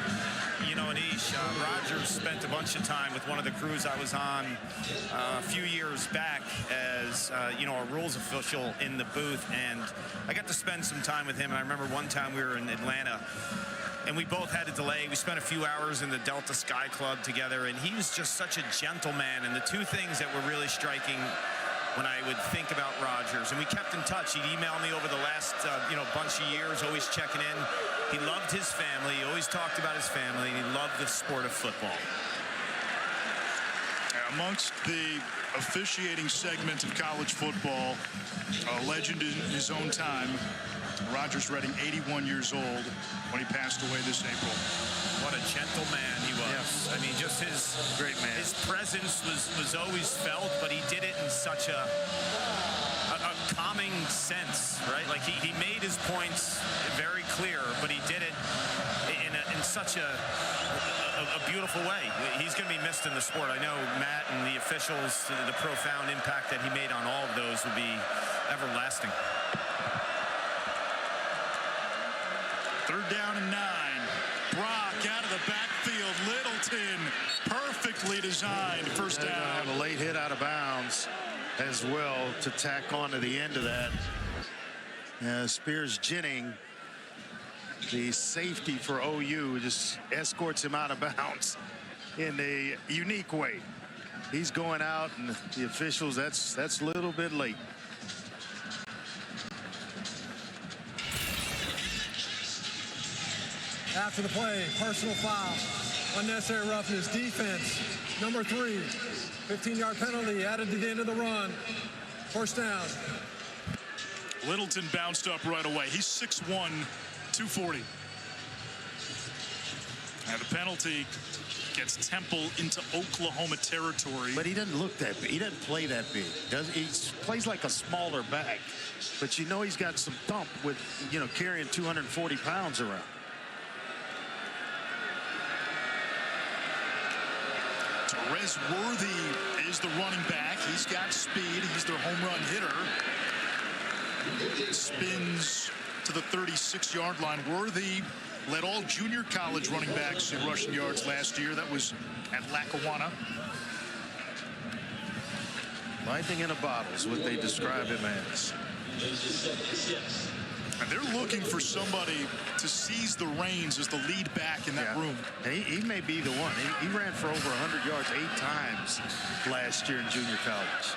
Anish, Rogers spent a bunch of time with one of the crews I was on a few years back as, a rules official in the booth. And I got to spend some time with him. And I remember one time we were in Atlanta, and we both had a delay. We spent a few hours in the Delta Sky Club together, and he was just such a gentleman. And the two things that were really striking when I would think about Rogers, and we kept in touch. He'd email me over the last, bunch of years, always checking in. He loved his family. He always talked about his family, and he loved the sport of football. Amongst the officiating segment of college football, a legend in his own time, Rogers Redding, 81 years old when he passed away this April. What a gentleman he was. Yeah. I mean, just his great man. His presence was always felt, but he did it in such a calming sense, right? Like he made his points very clear, but he did it in such a beautiful way. He's going to be missed in the sport. I know Matt and the officials, the profound impact that he made on all of those will be everlasting. 3rd down and 9. Brock out of the backfield. Littleton, perfectly designed. First down. A late hit out of bounds as well to tack on to the end of that. Spears Jennings The safety for OU just escorts him out of bounds in a unique way. He's going out, and the officials, that's a little bit late. After the play, personal foul, unnecessary roughness, defense, number 3, 15-yard penalty added to the end of the run. First down. Littleton bounced up right away. He's 6'1", 240. And the penalty gets Temple into Oklahoma territory. But he doesn't look that big. He doesn't play that big. He plays like a smaller back. But you know he's got some thump with, carrying 240 pounds around. Terez Worthy is the running back. He's got speed. He's their home run hitter. Spins to the 36-yard line. Worthy led all junior college running backs in rushing yards last year. That was at Lackawanna. Lightning in a bottle is what they describe him as. And they're looking for somebody to seize the reins as the lead back in that room. He may be the one. He ran for over 100 yards 8 times last year in junior college.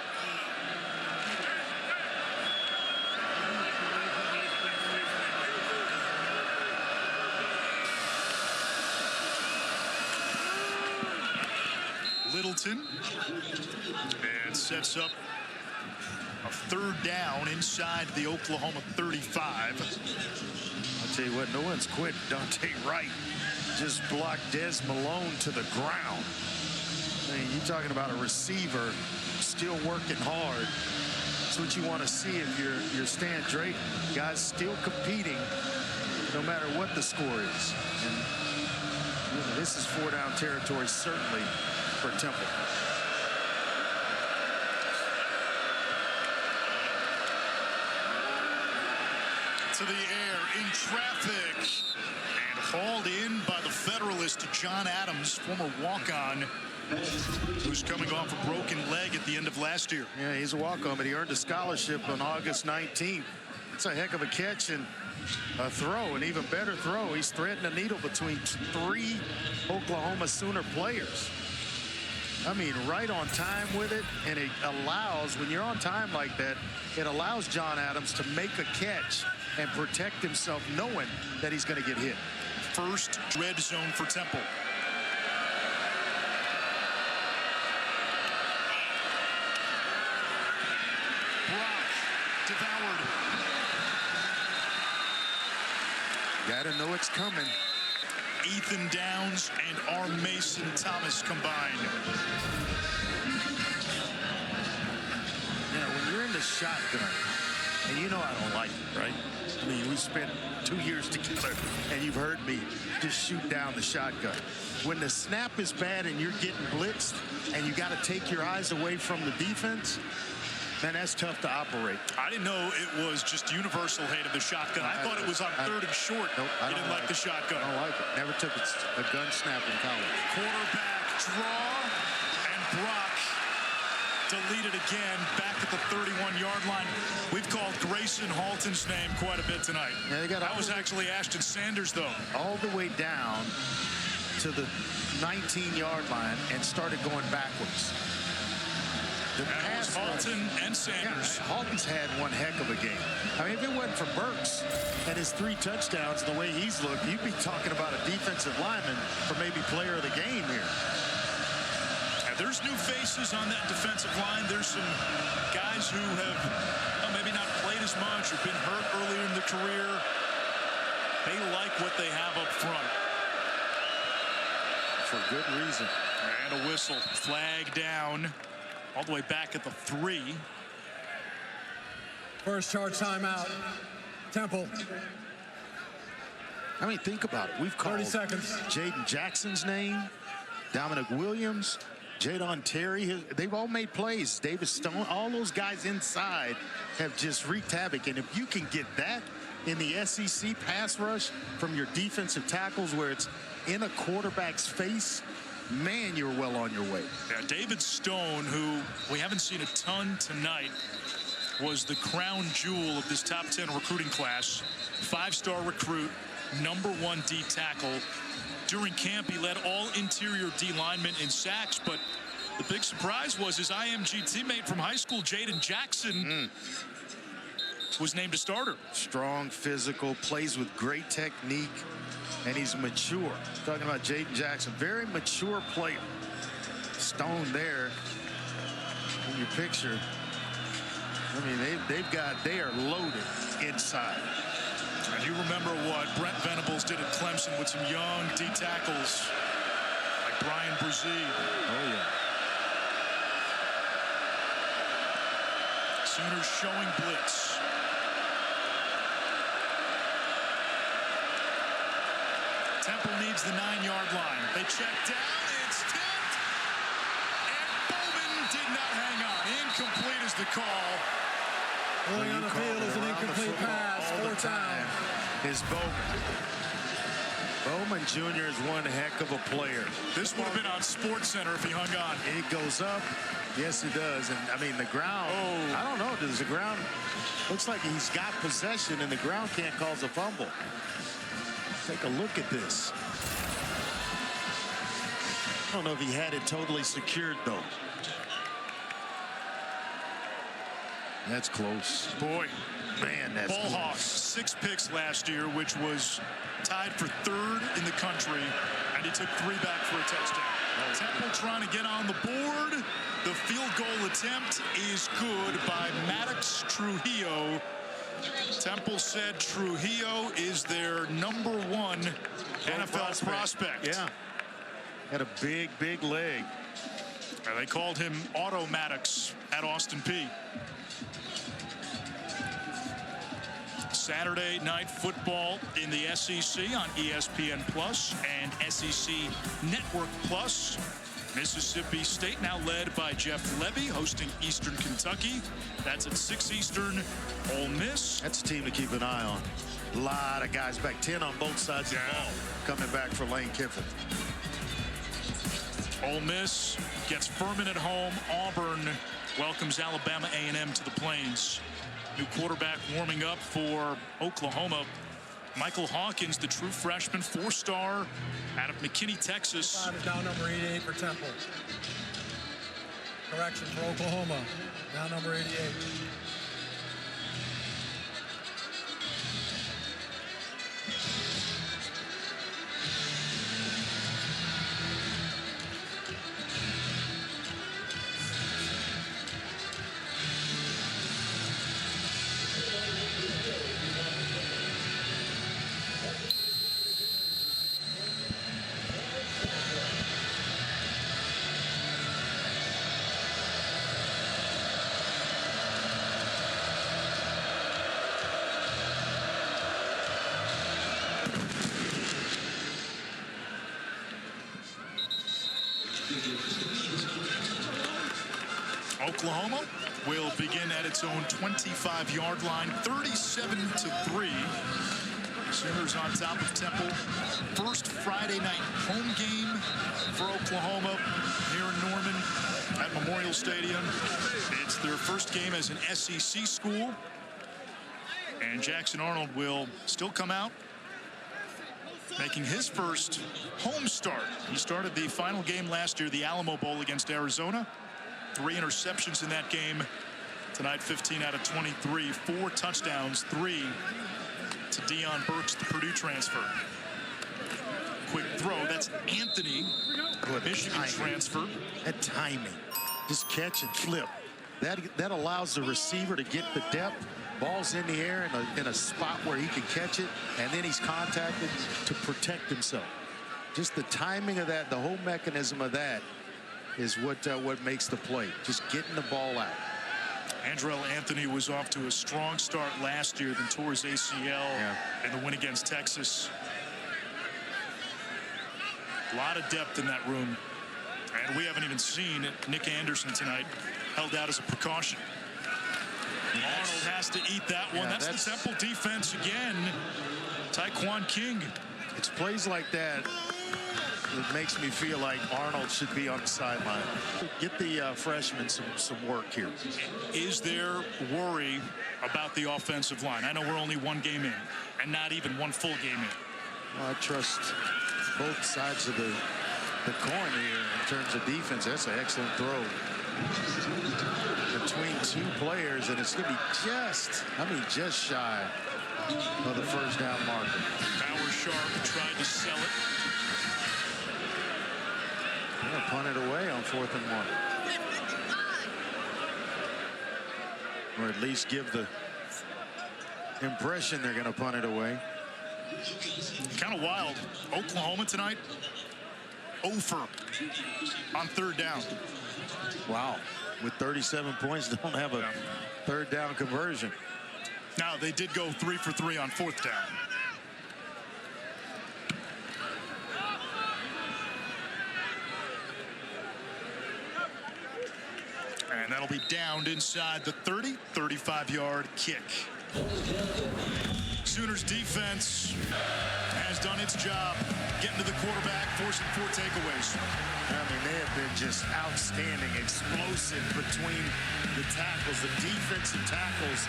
Littleton, and sets up a 3rd down inside the Oklahoma 35. I'll tell you what, no one's quit. Dante Wright just blocked Des Malone to the ground. I mean, you're talking about a receiver still working hard. That's what you want to see if you're Stan Drake. Guys still competing no matter what the score is. And this is 4-down territory, certainly, for Temple. To the air in traffic and hauled in by the Federalist John Adams, former walk-on, who's coming off a broken leg at the end of last year. Yeah, he's a walk-on, but he earned a scholarship on August 19th. It's a heck of a catch and a throw, an even better throw. He's threading a needle between 3 Oklahoma Sooner players. I mean, right on time with it, and it allows, when you're on time like that, it allows John Adams to make a catch and protect himself knowing that he's going to get hit. First red zone for Temple. Brock devoured. Gotta know it's coming. Ethan Downs and R. Mason Thomas combined. When you're in the shotgun, and you know I don't like it, right? I mean, we spent 2 years together, and you've heard me just shoot down the shotgun. When the snap is bad and you're getting blitzed, and you got to take your eyes away from the defense, man, that's tough to operate. I didn't know it was just universal hate of the shotgun. I thought it was on 3rd and short. Nope, I didn't like the shotgun. I don't like it. Never took a gun snap in college. Quarterback draw, and Brock deleted again back at the 31-yard line. We've called Grayson Halton's name quite a bit tonight. Yeah, that was actually Ashton Sanders, though. All the way down to the 19-yard line and started going backwards. The pass Halton and Sanders. Yeah, Halton's had one heck of a game. I mean, if it wasn't for Burks and his 3 touchdowns, the way he's looked, you'd be talking about a defensive lineman for maybe player of the game here. There's new faces on that defensive line. There's some guys who have maybe not played as much or been hurt earlier in their career. They like what they have up front. For good reason. And a whistle. Flag down. All the way back at the 3. First charge timeout. Temple. I mean, think about it. We've called 30 seconds. Jaden Jackson's name, Dominic Williams, Jadon Terry. They've all made plays. David Stone, all those guys inside have just wreaked havoc. And if you can get that in the SEC pass rush from your defensive tackles where it's in a quarterback's face, man, you're well on your way. Yeah, David Stone, who we haven't seen a ton tonight, was the crown jewel of this top 10 recruiting class. 5-star recruit, #1 D tackle. During camp, he led all interior D linemen in sacks, but the big surprise was his IMG teammate from high school, Jaden Jackson, was named a starter. Strong, physical, plays with great technique, and he's mature. Talking about Jaden Jackson, very mature player. Stone there in your picture. I mean, they are loaded inside. And you remember what Brent Venables did at Clemson with some young D tackles like Brian Brzee. Oh, yeah. Sooners showing blitz. Temple needs the 9-yard line. They check down. It's tipped. And Bowman did not hang on. Incomplete is the call. Going on the field is an incomplete pass. Fourth down. Is Bowman. Bowman Jr. is one heck of a player. This would have been on SportsCenter if he hung on. It goes up. Yes, it does. And, I mean, the ground, I don't know. Does the ground, looks like he's got possession, and the ground can't cause a fumble. Take a look at this. I don't know if he had it totally secured, though. That's close. Boy. Man, that's Ball close. Hawks, 6 picks last year, which was tied for 3rd in the country, and he took 3 back for a touchdown. Temple trying to get on the board. The field goal attempt is good by Maddox Trujillo. Temple said Trujillo is their #1 NFL prospect. Yeah. Had a big, big leg. And they called him Auto Maddox at Austin Peay. Saturday night football in the SEC on ESPN Plus and SEC Network Plus. Mississippi State now led by Jeff Levy hosting Eastern Kentucky. That's at 6 Eastern. Ole Miss. That's a team to keep an eye on. A lot of guys back, 10 on both sides of the ball, coming back for Lane Kiffin. Ole Miss gets Furman at home. Auburn welcomes Alabama A&M to the Plains. New quarterback warming up for Oklahoma. Michael Hawkins, the true freshman, 4-star out of McKinney, Texas. Is down number 88 for Temple. Correction for Oklahoma. Down number 88. Oklahoma will begin at its own 25-yard line, 37-3. Sooners on top of Temple. First Friday night home game for Oklahoma here in Norman at Memorial Stadium. It's their first game as an SEC school. And Jackson Arnold will still come out, making his first home start. He started the final game last year, the Alamo Bowl against Arizona. 3 interceptions in that game. Tonight, 15 out of 23, 4 touchdowns, 3 to Deion Burks, the Purdue transfer. Quick throw. That's Anthony, Michigan transfer. That timing. Just catch and flip. That allows the receiver to get the depth. Ball's in the air in a spot where he can catch it, and then he's contacted to protect himself. Just the timing of that, the whole mechanism of that is what makes the play. Just getting the ball out. Andrell Anthony was off to a strong start last year, then tore his ACL in the win against Texas. A lot of depth in that room. And we haven't even seen Nick Anderson tonight, held out as a precaution. Arnold has to eat that one. That's the Temple defense again. Tyquan King. It's plays like that. It makes me feel like Arnold should be on the sideline. Get the freshman some work here. Is there worry about the offensive line? I know we're only 1 game in, and not even 1 full game in. Well, I trust both sides of the coin here in terms of defense. That's an excellent throw between two players, and it's going to be just shy of the first down marker. Power Sharp tried to sell it. They'll punt it away on 4th and 1. Or at least give the impression they're going to punt it away. Kind of wild. Oklahoma tonight, 0 for on 3rd down. Wow. With 37 points, don't have a 3rd down conversion. Now, they did go 3 for 3 on 4th down. And that'll be downed inside the 30, 35-yard kick. Sooners defense has done its job getting to the quarterback, forcing 4 takeaways. I mean, they have been just outstanding, explosive between the tackles. The defensive tackles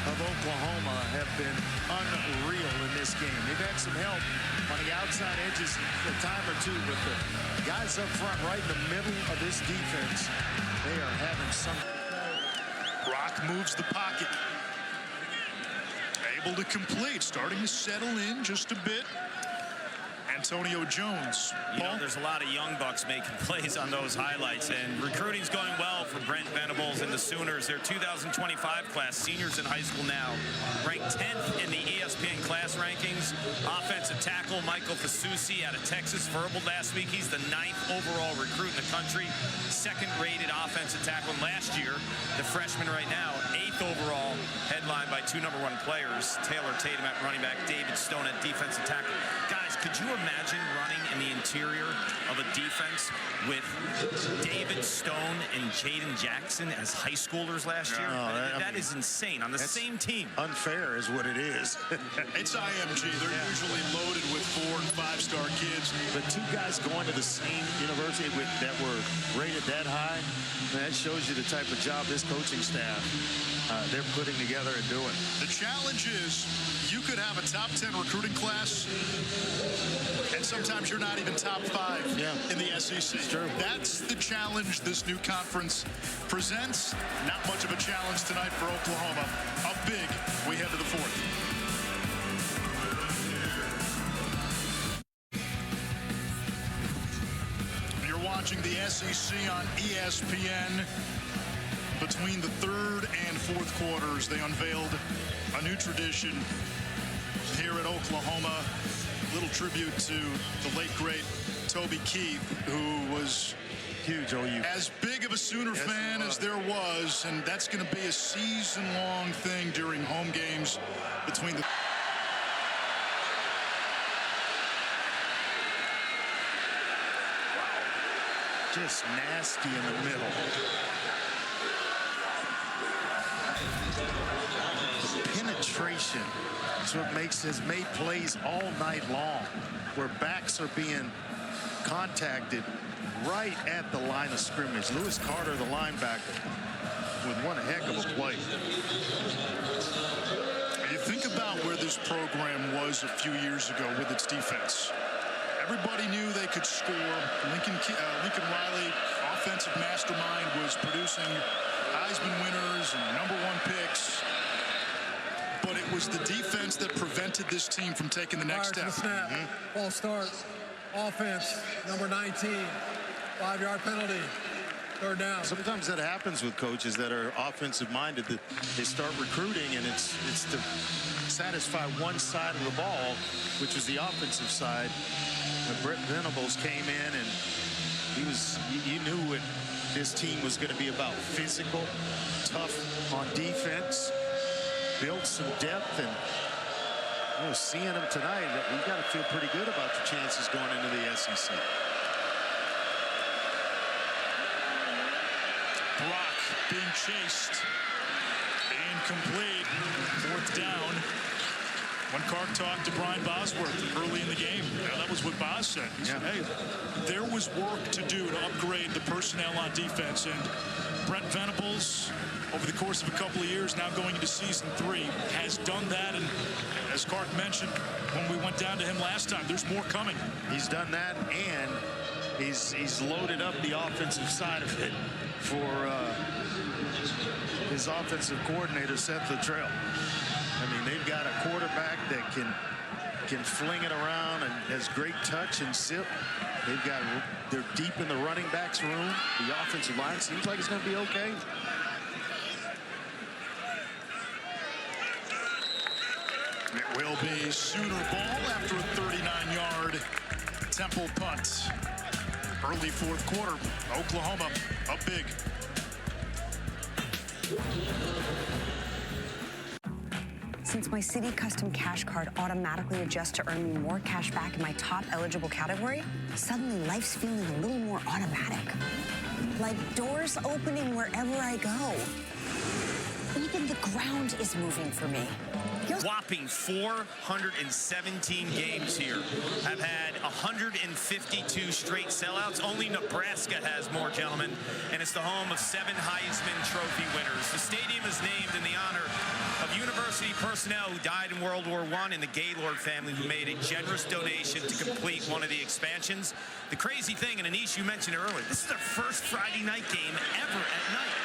of Oklahoma have been unreal in this game. They've had some help on the outside edges a time or two, but the guys up front right in the middle of this defense, they are having some. Brock moves the pocket. Able to complete, starting to settle in just a bit. Antonio Jones. You know, there's a lot of young bucks making plays on those highlights, and recruiting's going well for Brent Venables and the Sooners. Their 2025 class, seniors in high school now, ranked 10th in the ESPN class rankings. Offensive tackle Michael Fasusi out of Texas verbal last week. He's the 9th overall recruit in the country, 2nd rated offensive tackle. And last year, the freshman right now, 8th overall, headlined by 2 number 1 players, Taylor Tatum at running back, David Stone at defensive tackle. Guys, could you imagine running in the interior of a defense with David Stone and Jaden Jackson as high schoolers last year? That is insane on the same team. Unfair is what it is. It's IMG. They're usually loaded with 4- and 5-star kids. But 2 guys going to the same university that were rated that high, that shows you the type of job this coaching staff they're putting together and doing. The challenge is you could have a top 10 recruiting class, and sometimes you're not even top 5 in the SEC. It's true. That's the challenge this new conference presents. Not much of a challenge tonight for Oklahoma. Up big, we head to the 4th. You're watching the SEC on ESPN. Between the 3rd and 4th quarters, they unveiled a new tradition here at Oklahoma. Little tribute to the late, great Toby Keith, who was huge OU. As big of a Sooner fan as there was, and that's going to be a season-long thing during home games between the... Just nasty in the middle. Penetration is what has made plays all night long, where backs are being contacted right at the line of scrimmage. Lewis Carter, the linebacker, with one heck of a play. You think about where this program was a few years ago with its defense. Everybody knew they could score. Lincoln Riley, offensive mastermind, was producing Heisman winners and #1 picks. But it was the defense that prevented this team from taking the next step. Snap. Ball starts. Offense, number 19. 5-yard penalty. 3rd down. Sometimes that happens with coaches that are offensive-minded. That they start recruiting, and it's to satisfy one side of the ball, which was the offensive side. When Brent Venables came in, and you knew what this team was going to be about: physical, tough on defense, build some depth, and seeing them tonight, we've got to feel pretty good about your chances going into the SEC. Brock being chased. Incomplete. 4th down. When Clark talked to Brian Bosworth early in the game, that was what Bos said. He said, hey, there was work to do to upgrade the personnel on defense. And Brent Venables, over the course of a couple of years, now going into season 3, has done that. And as Clark mentioned, when we went down to him last time, there's more coming. He's done that, and he's loaded up the offensive side of it for his offensive coordinator, Seth Luttrell. I mean, they've got a quarterback that can fling it around and has great touch and zip. They're deep in the running backs room. The offensive line seems like it's going to be okay. It will be Sooner ball after a 39-yard Temple punt. Early fourth quarter, Oklahoma up big. Since my Citi Custom Cash Card automatically adjusts to earn me more cash back in my top eligible category, suddenly life's feeling a little more automatic. Like doors opening wherever I go. Even the ground is moving for me. Whopping 417 games here. Have had 152 straight sellouts. Only Nebraska has more, gentlemen. And it's the home of 7 Heisman Trophy winners. The stadium is named in the honor of university personnel who died in World War I and the Gaylord family who made a generous donation to complete one of the expansions. The crazy thing, and Anish, you mentioned it earlier, this is their first Friday night game ever at night.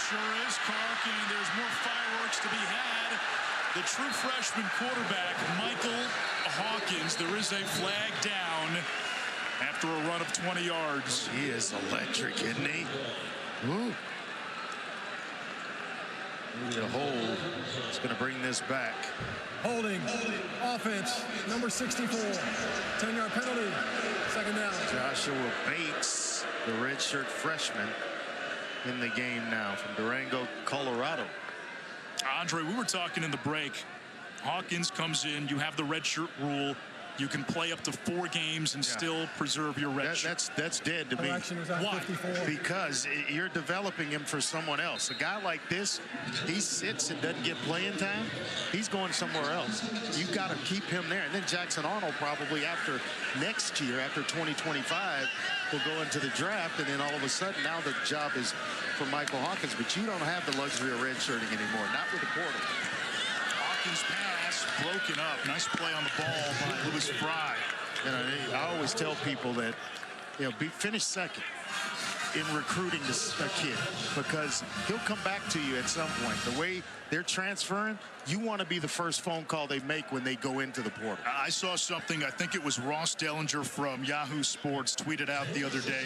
Sure is, Clark, and there's more fireworks to be had. The true freshman quarterback, Michael Hawkins. There is a flag down after a run of 20 yards. He is electric, isn't he? Ooh. Maybe a hold. It's going to bring this back. Holding. Offense. Number 64. 10-yard penalty. Second down. Joshua Bates, the redshirt freshman, in the game now from Durango, Colorado. Andre, we were talking in the break. Hawkins comes in. You have the redshirt rule. You can play up to 4 games and still preserve your red shirt. That's dead to me. Why? Because you're developing him for someone else. A guy like this, he sits and doesn't get playing time. He's going somewhere else. You've got to keep him there. And then Jackson Arnold probably after next year, after 2025, will go into the draft. And then all of a sudden, now the job is for Michael Hawkins. But you don't have the luxury of redshirting anymore. Not with the portal. Hawkins pass broken up. Nice play on the ball by Lewis Fry. And I always tell people that, finish second in recruiting a kid, because he'll come back to you at some point. The way they're transferring, you want to be the first phone call they make when they go into the portal. I saw something, I think it was Ross Dellinger from Yahoo Sports tweeted out the other day.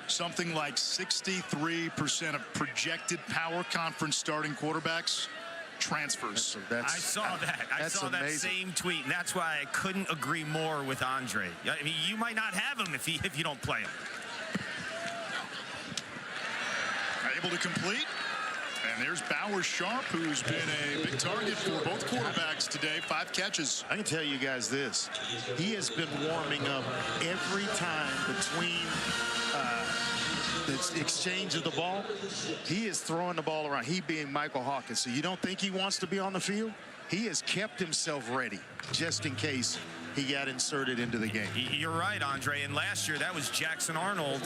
Something like 63% of projected power conference starting quarterbacks transfers. I saw that. I saw that same tweet, and that's why I couldn't agree more with Andre. I mean, you might not have him if you don't play him. Able to complete. And there's Bauer Sharp, who's been a big target for both quarterbacks today. 5 catches. I can tell you guys this. He has been warming up every time between the exchange of the ball. He is throwing the ball around. He being Michael Hawkins. So you don't think he wants to be on the field? He has kept himself ready just in case he got inserted into the game. You're right, Andre. And last year, that was Jackson Arnold,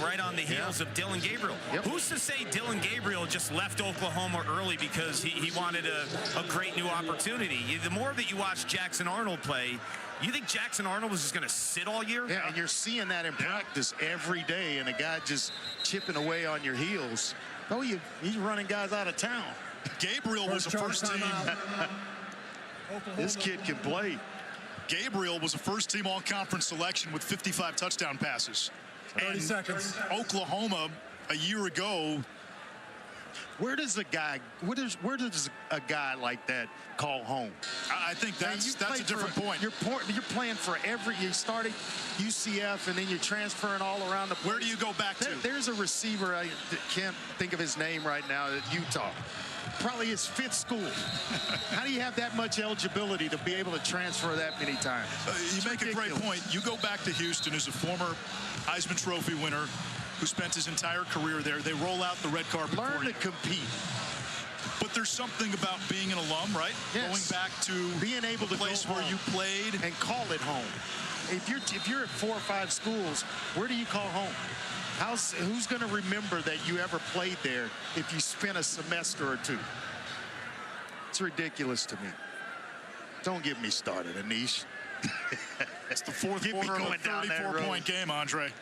right on the heels of Dillon Gabriel. Yep. Who's to say Dillon Gabriel just left Oklahoma early because he wanted a great new opportunity? The more that you watch Jackson Arnold play, you think Jackson Arnold was just going to sit all year? Yeah, and you're seeing that in practice every day, and a guy just chipping away on your heels. Oh, he's running guys out of town. Gabriel was a first-team. This kid can play. Gabriel was a first-team all-conference selection with 55 touchdown passes. 30 seconds. Oklahoma, a year ago. Where does a guy like that call home? I think that's a different point. You're playing for you started UCF and then you're transferring all around the place. Where do you go back to? There's a receiver, I can't think of his name right now, at Utah. Probably his 5th school. How do you have that much eligibility to be able to transfer that many times? You make a great point. You go back to Houston as a former Heisman Trophy winner who spent his entire career there. They roll out the red carpet. Learn to compete. But there's something about being an alum, right? Yes. Going back to being able to place go where home you played and call it home. If you're at 4 or 5 schools, where do you call home? Who's going to remember that you ever played there if you spent a semester or 2? It's ridiculous to me. Don't get me started, Anish. It's the fourth quarter of a 34-point game, Andre.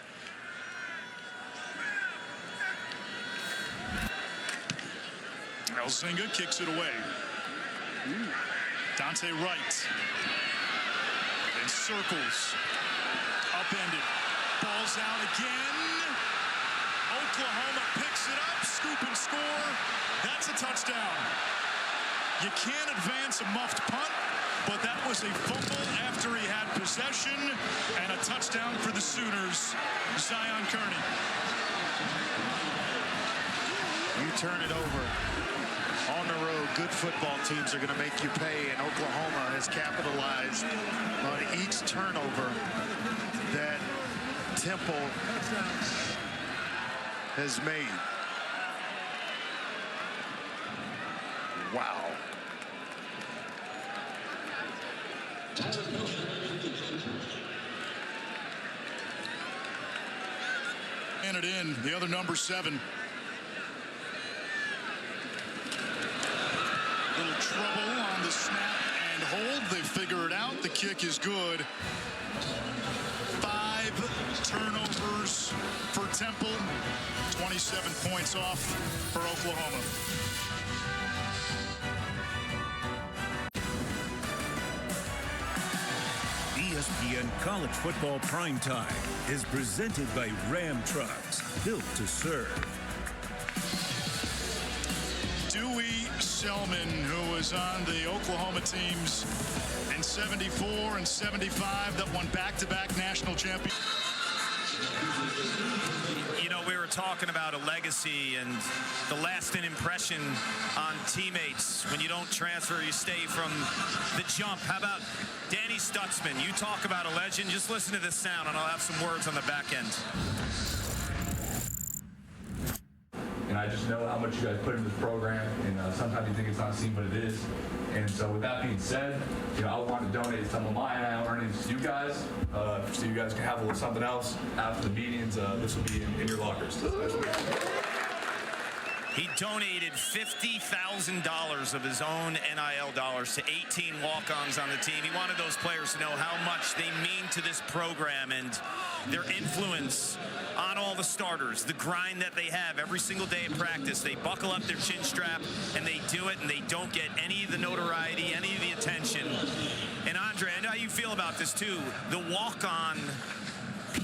Elzinga kicks it away. Dante Wright. And circles. Upended. Ball's out again. Oklahoma picks it up. Scoop and score. That's a touchdown. You can't advance a muffed punt, but that was a fumble after he had possession, and a touchdown for the Sooners. Zion Kearney. You turn it over on the road. Good football teams are going to make you pay, and Oklahoma has capitalized on each turnover that Temple has made. Wow. And it in, the other number 7. Little trouble on the snap and hold. They figure it out. The kick is good. 5 turnovers for Temple. 27 points off for Oklahoma. ESPN College Football Primetime is presented by Ram Trucks, built to serve. Dewey Selman, who was on the Oklahoma teams in 74 and 75 that won back-to-back national championships. You know, we were talking about a legacy and the lasting impression on teammates. When you don't transfer, you stay from the jump. How about Danny Stutzman? You talk about a legend. Just listen to this sound, and I'll have some words on the back end. And I just know how much you guys put into this program, and sometimes you think it's not seen, but it is. And so with that being said, you know, I want to donate some of my NIL earnings to you guys, so you guys can have a little something else after the meetings. This will be in your lockers. He donated $50,000 of his own NIL dollars to 18 walk-ons on the team. He wanted those players to know how much they mean to this program and their influence on all the starters, the grind that they have every single day at practice. They buckle up their chin strap, and they do it, and they don't get any of the notoriety, any of the attention. And Andre, I know how you feel about this too. The walk-on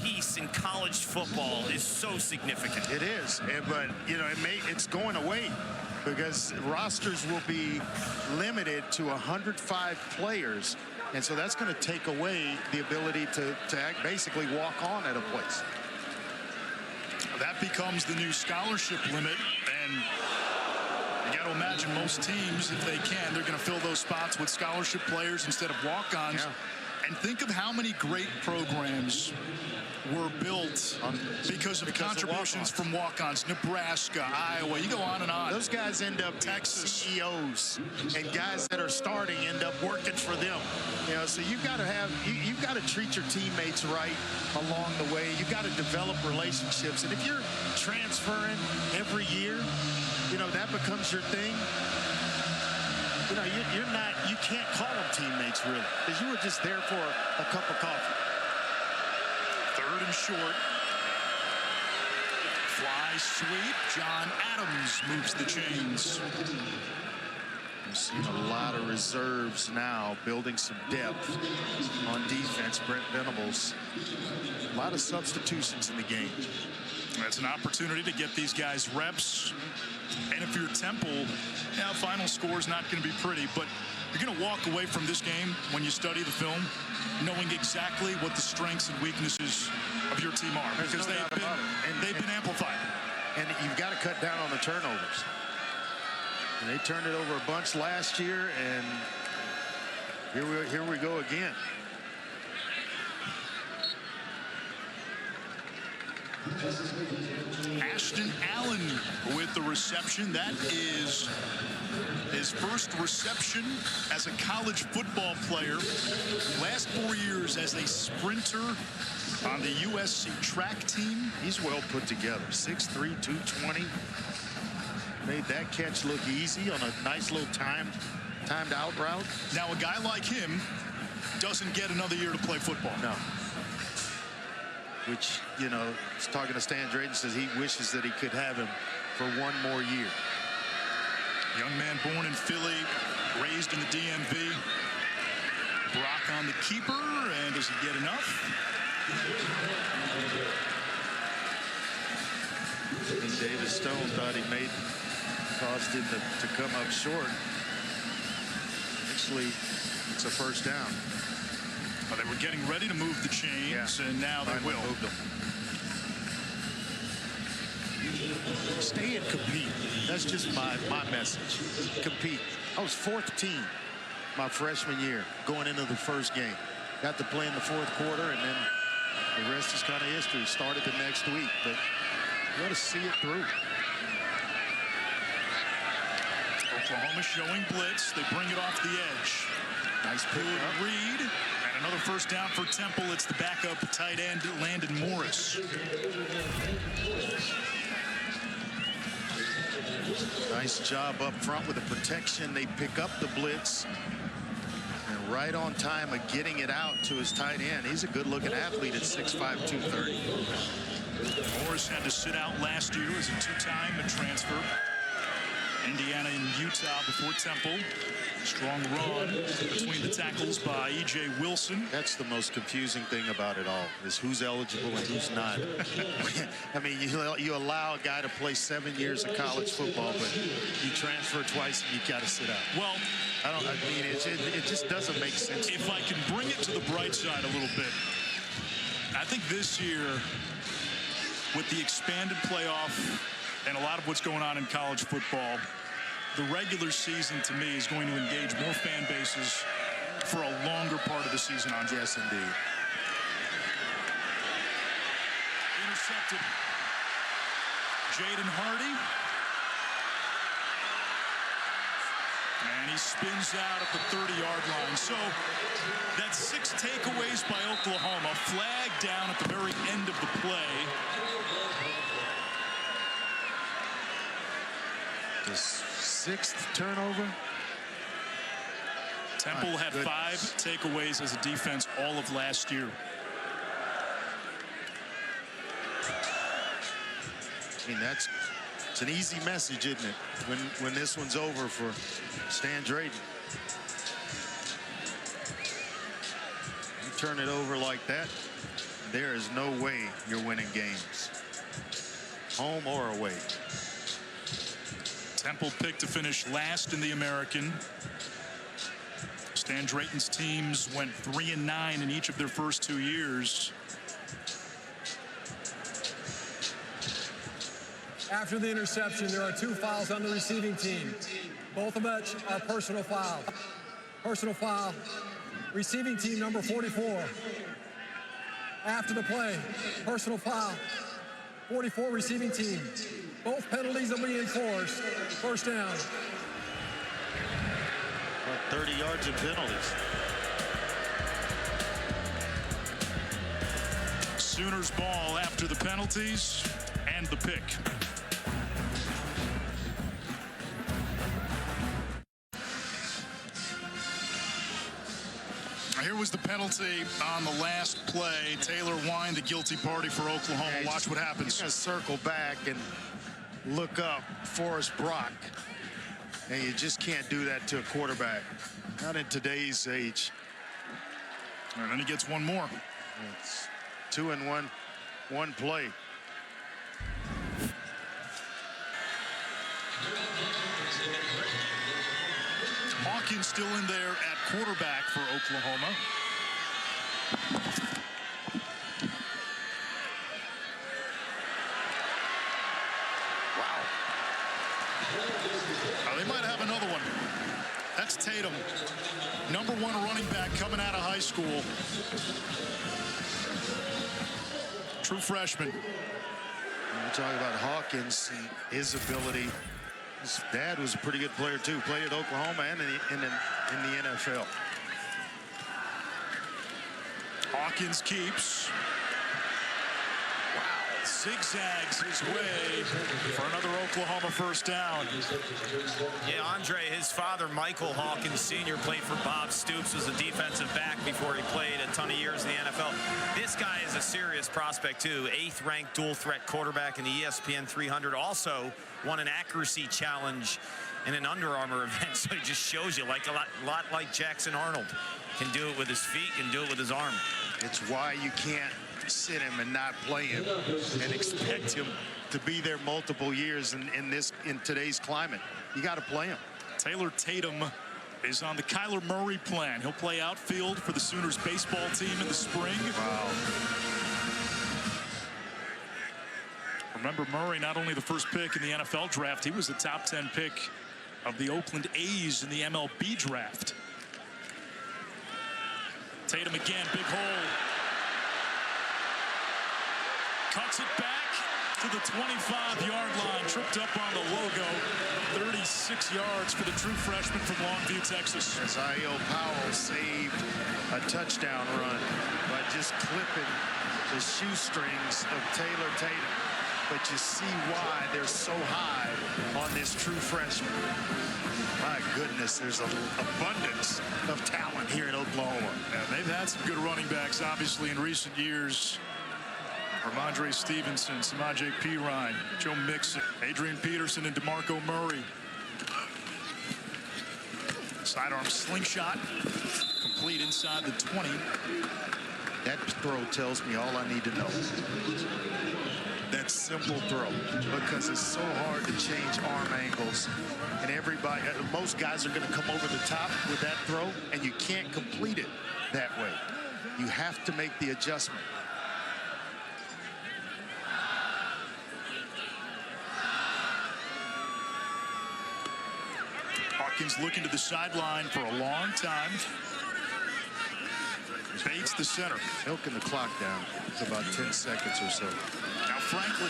piece in college football is so significant. It is, but you know, it's going away because rosters will be limited to 105 players, and so that's going to take away the ability to basically walk on at a place. That becomes the new scholarship limit, and you got to imagine most teams, if they can, they're going to fill those spots with scholarship players instead of walk-ons. Yeah. And think of how many great programs were built because of contributions from walk-ons. Nebraska, Iowa, you go on and on. Those guys end up Texas CEOs, and guys that are starting end up working for them. You know, so you've got to treat your teammates right along the way. You've got to develop relationships, and if you're transferring every year, you know, that becomes your thing. You know, you can't call them teammates really, because you were just there for a cup of coffee. 3rd and short. Fly sweep. John Adams moves the chains. We've seen a lot of reserves now, building some depth on defense. Brent Venables. A lot of substitutions in the game. That's an opportunity to get these guys reps. And if you're Temple, yeah, final score is not going to be pretty, but you're going to walk away from this game when you study the film knowing exactly what the strengths and weaknesses of your team are, because they've been amplified. And you've got to cut down on the turnovers. And they turned it over a bunch last year, and here we go again. Ashton Allen with with the reception. That is his first reception as a college football player. Last 4 years as a sprinter on the USC track team. He's well put together. 6'3", 220. Made that catch look easy on a nice little timed out route. Now, a guy like him doesn't get another year to play football. No. Which, you know, he's talking to Stan Drayton, says he wishes that he could have him for one more year. Young man born in Philly, raised in the DMV. Brock on the keeper, and does he get enough? And David Stone thought he caused him to come up short. Actually, it's a first down. Well, they were getting ready to move the chains, and now they will. Moved them. Stay and compete. That's just my message. Compete. I was 4th team my freshman year going into the first game. Got to play in the 4th quarter, and then the rest is kind of history. Started the next week, but you got to see it through. Oklahoma showing blitz. They bring it off the edge. Nice pick up. Reed. And another first down for Temple. It's the backup tight end, Landon Morris. Nice job up front with the protection. They pick up the blitz. And right on time of getting it out to his tight end. He's a good-looking athlete at 6'5", 230. Morris had to sit out last year as a two-time transfer. Indiana and Utah before Temple. Strong run between the tackles by E.J. Wilson. That's the most confusing thing about it all, is who's eligible and who's not. I mean, you allow a guy to play 7 years of college football, but you transfer twice and you got to sit out. Well, I mean, it just doesn't make sense. If I can bring it to the bright side a little bit, I think this year, with the expanded playoff and a lot of what's going on in college football, the regular season, to me, is going to engage more fan bases for a longer part of the season, Andre. Yes, indeed. Intercepted. Jaden Hardy. And he spins out at the 30-yard line. So that's 6 takeaways by Oklahoma. Flag down at the very end of the play. The 6th turnover. Temple had 5 takeaways as a defense all of last year. I mean, it's an easy message, isn't it? When this one's over for Stan Drayton. You turn it over like that, there is no way you're winning games, home or away. Temple picked to finish last in the American. Stan Drayton's teams went 3-9 in each of their first 2 years. After the interception, there are 2 fouls on the receiving team. Both of which are personal fouls. Personal foul, receiving team number 44. After the play, personal foul, 44 receiving team. Both penalties will be enforced. First down. About 30 yards of penalties. Sooners ball after the penalties and the pick. Here was the penalty on the last play. Taylor Wine, the guilty party for Oklahoma. Yeah, watch what happens. You gotta circle back and look up Forrest Brock. And you just can't do that to a quarterback. Not in today's age. And then he gets one more. It's 2 and 1 play. Hawkins still in there at quarterback for Oklahoma. Wow. Oh, they might have another one. That's Tatum, #1 running back coming out of high school. True freshman. We're talking about Hawkins, his ability. His dad was a pretty good player too. Played at Oklahoma and in the NFL. Hawkins keeps. Wow, zigzags his way for another Oklahoma first down. Yeah, Andre, his father, Michael Hawkins Sr., played for Bob Stoops, was a defensive back before he played a ton of years in the NFL. This guy is a serious prospect, too. 8th ranked dual threat quarterback in the ESPN 300. Also won an accuracy challenge in an Under Armour event. So it just shows you, like a lot like Jackson Arnold. Can do it with his feet, can do it with his arm. It's why you can't sit him and not play him and expect him to be there multiple years in today's climate. You got to play him. Taylor Tatum is on the Kyler Murray plan. He'll play outfield for the Sooners baseball team in the spring. Wow. Remember, Murray, not only the first pick in the NFL draft, he was the top 10 pick of the Oakland A's in the MLB draft. Tatum again, big hole. Cuts it back to the 25-yard line, tripped up on the logo. 36 yards for the true freshman from Longview, Texas. As I.O. Powell saved a touchdown run by just clipping the shoestrings of Taylor Tatum. But you see why they're so high on this true freshman. My goodness, there's an abundance of talent here in Oklahoma. Yeah, they've had some good running backs, obviously, in recent years. Ramondre Stevenson, Samaje Perine, Joe Mixon, Adrian Peterson, and DeMarco Murray. Sidearm slingshot, complete inside the 20. That throw tells me all I need to know. That simple throw, because it's so hard to change arm angles, and everybody, most guys are going to come over the top with that throw, and you can't complete it that way. You have to make the adjustment. Hawkins looking to the sideline for a long time. Bates the center. Milking the clock down. It's about 10 seconds or so. Now Franklin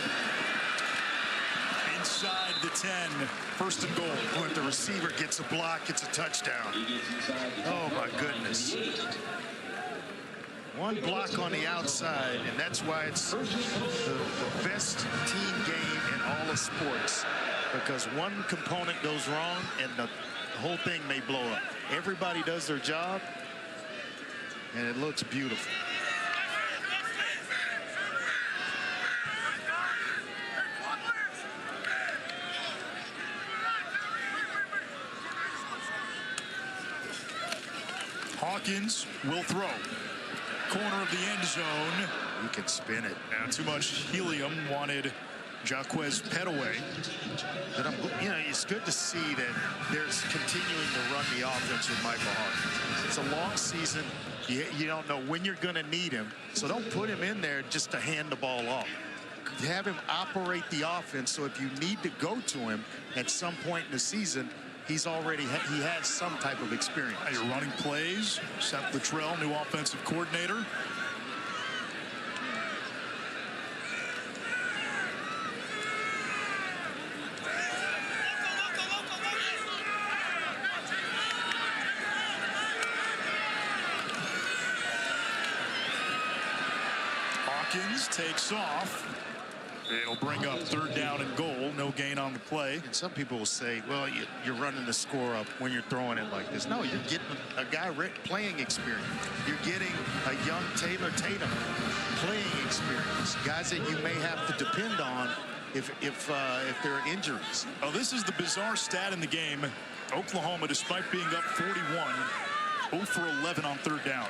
inside the 10. First and goal. When the receiver gets a block, it's a touchdown. Oh, my goodness. One block on the outside, and that's why it's the best team game in all of sports. Because one component goes wrong, and the whole thing may blow up. Everybody does their job, and it looks beautiful. Hawkins will throw. Corner of the end zone. You can spin it. Now too much helium. Wanted Jaquez Petaway. But it's good to see that there's continuing to run the offense with Michael Hawkins. It's a long season. You don't know when you're going to need him, so don't put him in there just to hand the ball off. Have him operate the offense, so if you need to go to him at some point in the season, he has some type of experience. You're running plays. Seth Littrell, new offensive coordinator. Hawkins takes off. It'll bring up third down and goal. No gain on the play. And some people will say, well, you're running the score up when you're throwing it like this. No, you're getting a guy playing experience. You're getting a young Taylor Tatum playing experience. Guys that you may have to depend on if there are injuries. Oh, this is the bizarre stat in the game. Oklahoma, despite being up 41, 0 for 11 on third down.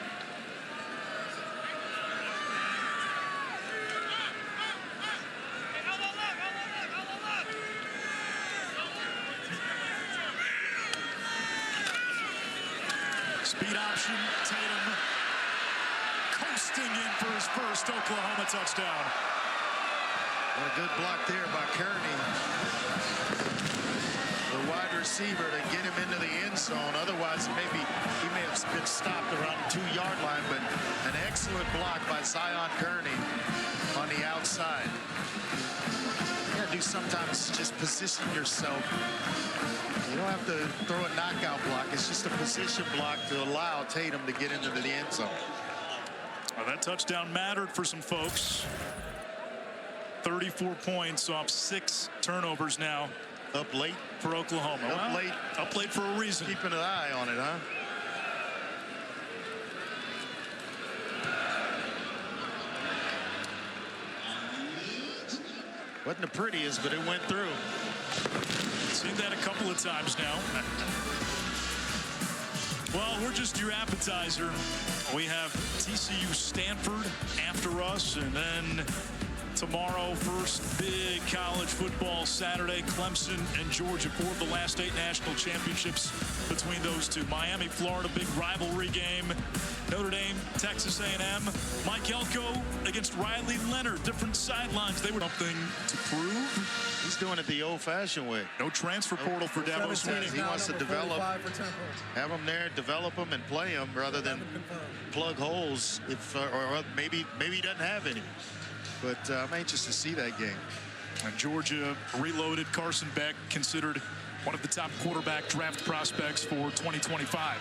Speed option, Tatum coasting in for his first Oklahoma touchdown. What a good block there by Kearney, the wide receiver, to get him into the end zone. Otherwise, maybe he may have been stopped around the 2-yard line, but an excellent block by Zion Kearney on the outside. do sometimes is just position yourself. You don't have to throw a knockout block. It's just a position block to allow Tatum to get into the end zone. Well, that touchdown mattered for some folks. 34 points off 6 turnovers now. Up late for Oklahoma. Up late for a reason. Keeping an eye on it, huh? Wasn't the prettiest, but it went through. Seen that a couple of times now. Well, we're just your appetizer. We have TCU Stanford after us, and then tomorrow, first big college football Saturday, Clemson and Georgia, 4 of the last 8 national championships between those two. Miami, Florida, big rivalry game. Notre Dame, Texas A&M. Mike Elko against Riley Leonard. Different sidelines. They were something to prove. He's doing it the old-fashioned way. No transfer portal for Dabo Swinney. He wants to develop, have them there, develop them, and play them rather than plug holes. If or maybe he doesn't have any. But I'm anxious to see that game. And Georgia reloaded. Carson Beck considered one of the top quarterback draft prospects for 2025.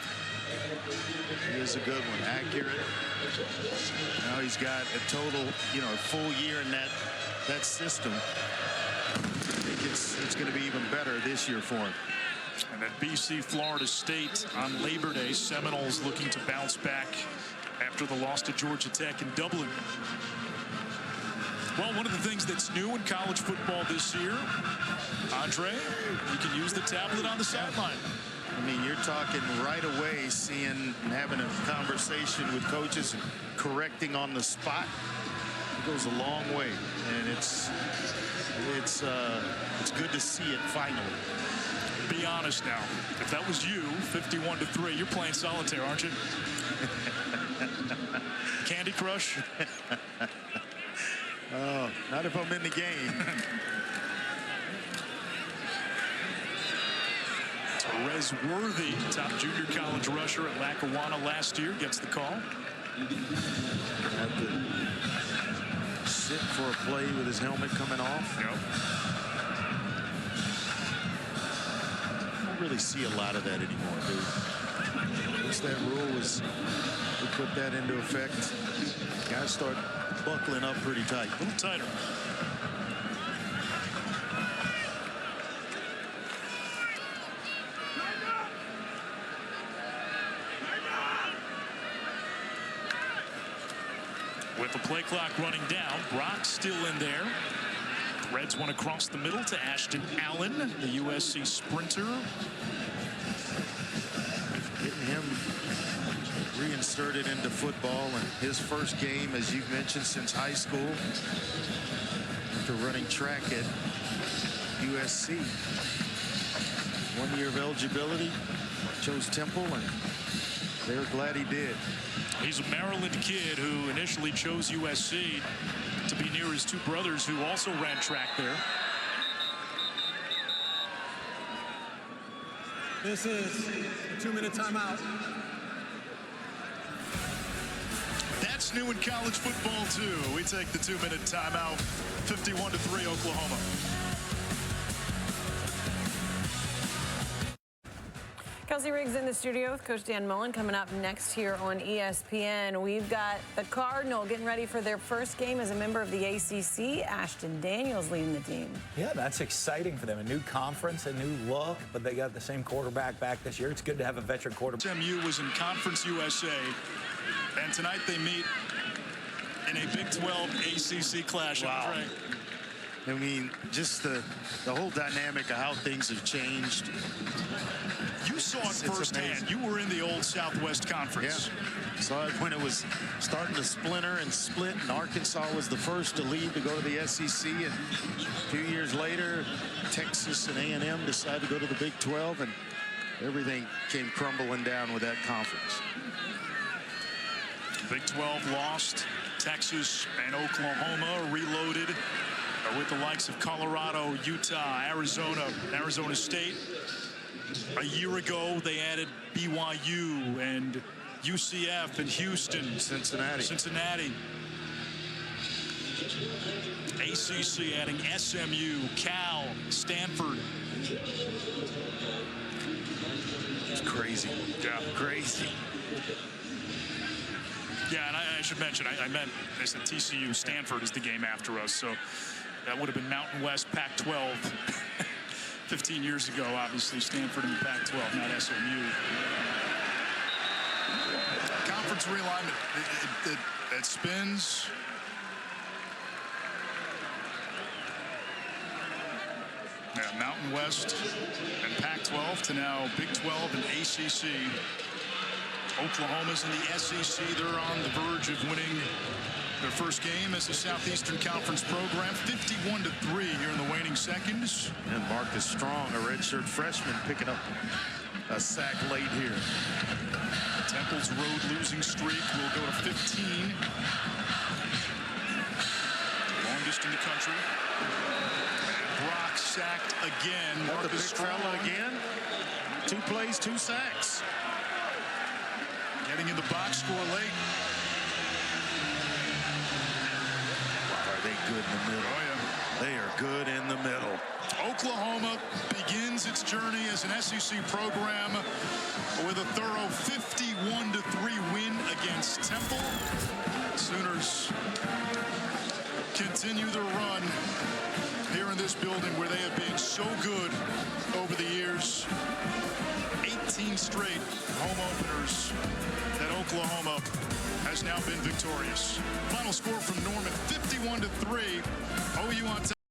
He is a good one, accurate. Now he's got a total, a full year in that system. I think it's going to be even better this year for him. And then BC, Florida State on Labor Day. Seminoles looking to bounce back after the loss to Georgia Tech in Dublin. Well, one of the things that's new in college football this year, Andre, you can use the tablet on the sideline. I mean, you're talking right away, seeing and having a conversation with coaches and correcting on the spot. It goes a long way, and it's good to see it finally. Be honest now. If that was you, 51-3, you're playing solitaire, aren't you? Candy Crush? Oh, not if I'm in the game. Perez Worthy, top junior college rusher at Lackawanna last year, gets the call. Had to sit for a play with his helmet coming off. Yep. I don't really see a lot of that anymore, dude. Once that rule was, we put that into effect, guys start buckling up pretty tight. A little tighter. With the play clock running down, Brock still in there. Reds one across the middle to Ashton Allen, the USC sprinter. Getting him reinserted into football, and his first game, as you've mentioned, since high school, after running track at USC. 1 year of eligibility, chose Temple, and they're glad he did. He's a Maryland kid who initially chose USC to be near his 2 brothers who also ran track there. This is a 2-minute timeout. That's new in college football, too. We take the 2-minute timeout, 51-3 Oklahoma. Kelsey Riggs in the studio with Coach Dan Mullen. Coming up next here on ESPN, we've got the Cardinal getting ready for their first game as a member of the ACC. Ashton Daniels leading the team. Yeah, that's exciting for them. A new conference, a new look, but they got the same quarterback back this year. It's good to have a veteran quarterback. SMU was in Conference USA, and tonight they meet in a Big 12 ACC clash. Wow. I mean, just the whole dynamic of how things have changed. You saw it firsthand. You were in the old Southwest Conference. Yeah. Saw it when it was starting to splinter and split, and Arkansas was the first to leave to go to the SEC. And a few years later, Texas and A&M decided to go to the Big 12, and everything came crumbling down with that conference. Big 12 lost. Texas and Oklahoma reloaded with the likes of Colorado, Utah, Arizona State. A year ago, they added BYU and UCF and Houston. Cincinnati. ACC adding SMU, Cal, Stanford. It's crazy. Yeah. Crazy. Yeah, and I should mention, I said TCU, Stanford is the game after us, so that would have been Mountain West Pac-12 15 years ago, obviously, Stanford in the Pac-12, not SMU. Conference realignment, it spins. Yeah, Mountain West and Pac-12 to now Big 12 and ACC. Oklahoma's in the SEC. They're on the verge of winning their first game as a Southeastern Conference program, 51-3 here in the waning seconds. And Marcus Strong, a redshirt freshman, picking up a sack late here. Temple's road losing streak will go to 15. Longest in the country. And Brock sacked again. Marcus Strong again. 2 plays, 2 sacks. Getting in the box score late. Are they good in the middle? Oh, yeah. They are good in the middle. Oklahoma begins its journey as an SEC program with a thorough 51-3 win against Temple. Sooners continue their run here in this building where they have been so good over the years. 18 straight home openers that Oklahoma has now been victorious. Final score from Norman, 51-3. OU on top.